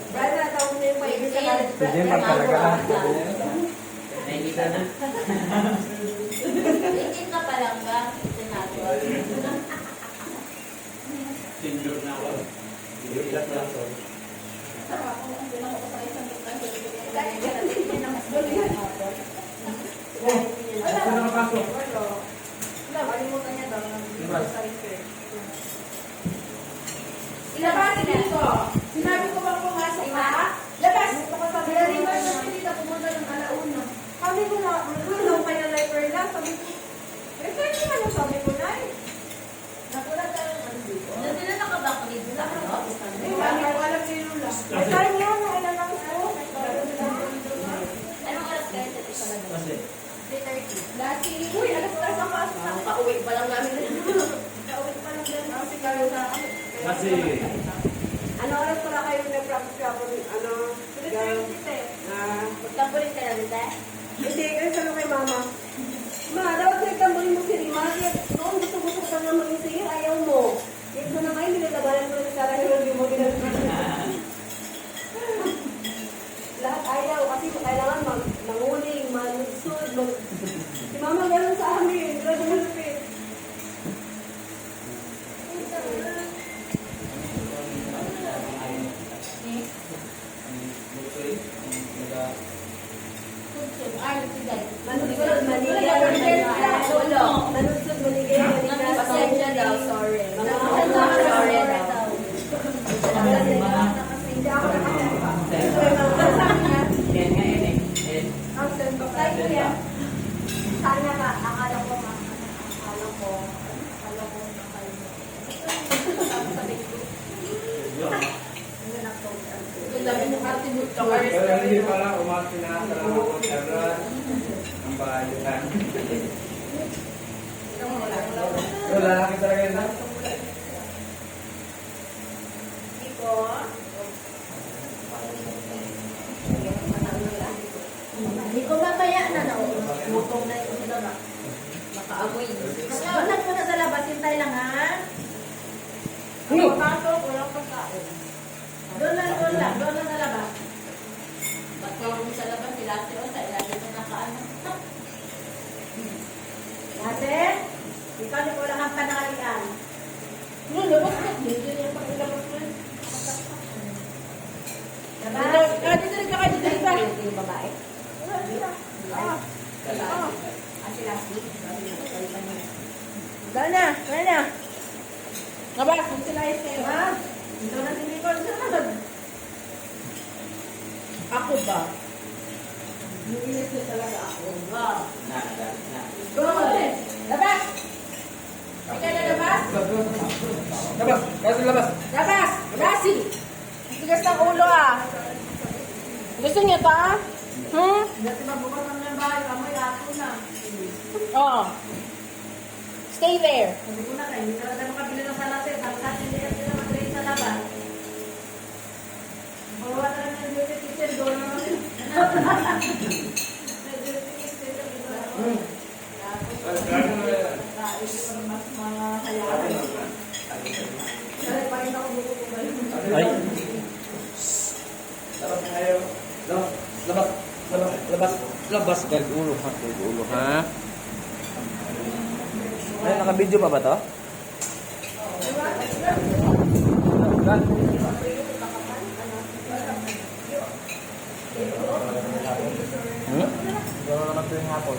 Speaker 1: Dahil natawag na yung paibig sa kalit.
Speaker 3: Sige, magtalaga lang.
Speaker 5: Nakikita na.
Speaker 2: 18 ka pa lang ba? Senator.
Speaker 5: Senior na ako.
Speaker 3: Ilat lang to. Ito na kapasok.
Speaker 1: Kalimutan niya daw.
Speaker 3: Diba?
Speaker 1: Ilabas dito. Sinabi ko bang pumasok ka? Labas! Kaya rin ba yung pinita pumunta ng alauna? Sabi ko na, magulong kayo na lifer na. Sabi ko, refer naman ang sabi ko na eh. Nakulat ka lang ano dito.
Speaker 2: Doon sila nakabaklit sa ano?
Speaker 1: Eh, hindi ko alam si Lula. Refer niya, nailanang ko.
Speaker 2: Anong oras kayo sa isa na
Speaker 3: Kasi,
Speaker 2: 3:30.
Speaker 1: Dati, uy, alas 3 ang pasok na. Pauwi pa lang namin. Pauwi pa lang din. Kasi kayo na ako.
Speaker 3: kasi,
Speaker 1: Ano oras pala kayo nag-practice ako? Ano? 3:30.
Speaker 2: Magtambulit ka na, Lita?
Speaker 1: Hindi, kasi sabi ko kay mama, ma, dapat nagtamburin mo si Rima. Noon gusto-gusto ka nga maging sa'yo, ayaw mo. Yung na ngayon, nilalabanan ko na sa sarang hindi mo ginagawa. Lahat ayaw, kasi kailangan manguling, manudsod, si mama gano'n sa amin, gano'n malupit. Manudsod, maligay, manudsod, maligay,
Speaker 2: Pasensya daw, sorry.
Speaker 1: Sorry daw. Hindi ako
Speaker 5: Yan nga yun eh.
Speaker 2: Sana ka, akala ko
Speaker 8: Pero hindi pala umaki na sa Erran, ang bayutan. Pero lalaki talaga yun, ha?
Speaker 2: Hindi ko mamaya na utong na yung dama. Makaamoy. Doon mo na sa labas, hintay lang ha.
Speaker 1: pasok, walang pagkain.
Speaker 2: Doon lang sa labas. Ba't ka mo sa labas, sila o sa ilalim na nakaano.
Speaker 1: Ate, ikaw ni wala kang panalian.
Speaker 6: Labas ka. Hindi niya pang ilabas mo.
Speaker 1: Diba?
Speaker 6: Dito rin ka kayo dito.
Speaker 2: Yung babae.
Speaker 1: Wala na. Ngabas, magsilayas kayo, ha? Ito na si Nicole sunod. Ako ba? Niinis ko talaga ako. Wow.
Speaker 5: Na.
Speaker 1: Go! Labas! Ikaw na labas?
Speaker 8: Labas! Kasi labas!
Speaker 1: Labas! Rasi! Tigas ng ulo, ah. Gusto niyo pa? Dati mabukas naman yung bahay, amoy ako na. Oo. Stay there. Sabi ko na kayo, hindi talaga makabili ng salatin. Hanggat hindi ka sila mag-train sa labas. Bawa talaga ng beauty kitchen, doon naman. Beauty kitchen, doon. Tapos, mas mga hayahan. Dahil pa rin ako buko ko ba yun?
Speaker 3: Ay,
Speaker 8: Labas na kayo.
Speaker 3: labas. Ulo ha. Ay, naka-video pa ba to? Hmm? Gano'n naman ito yung hapon.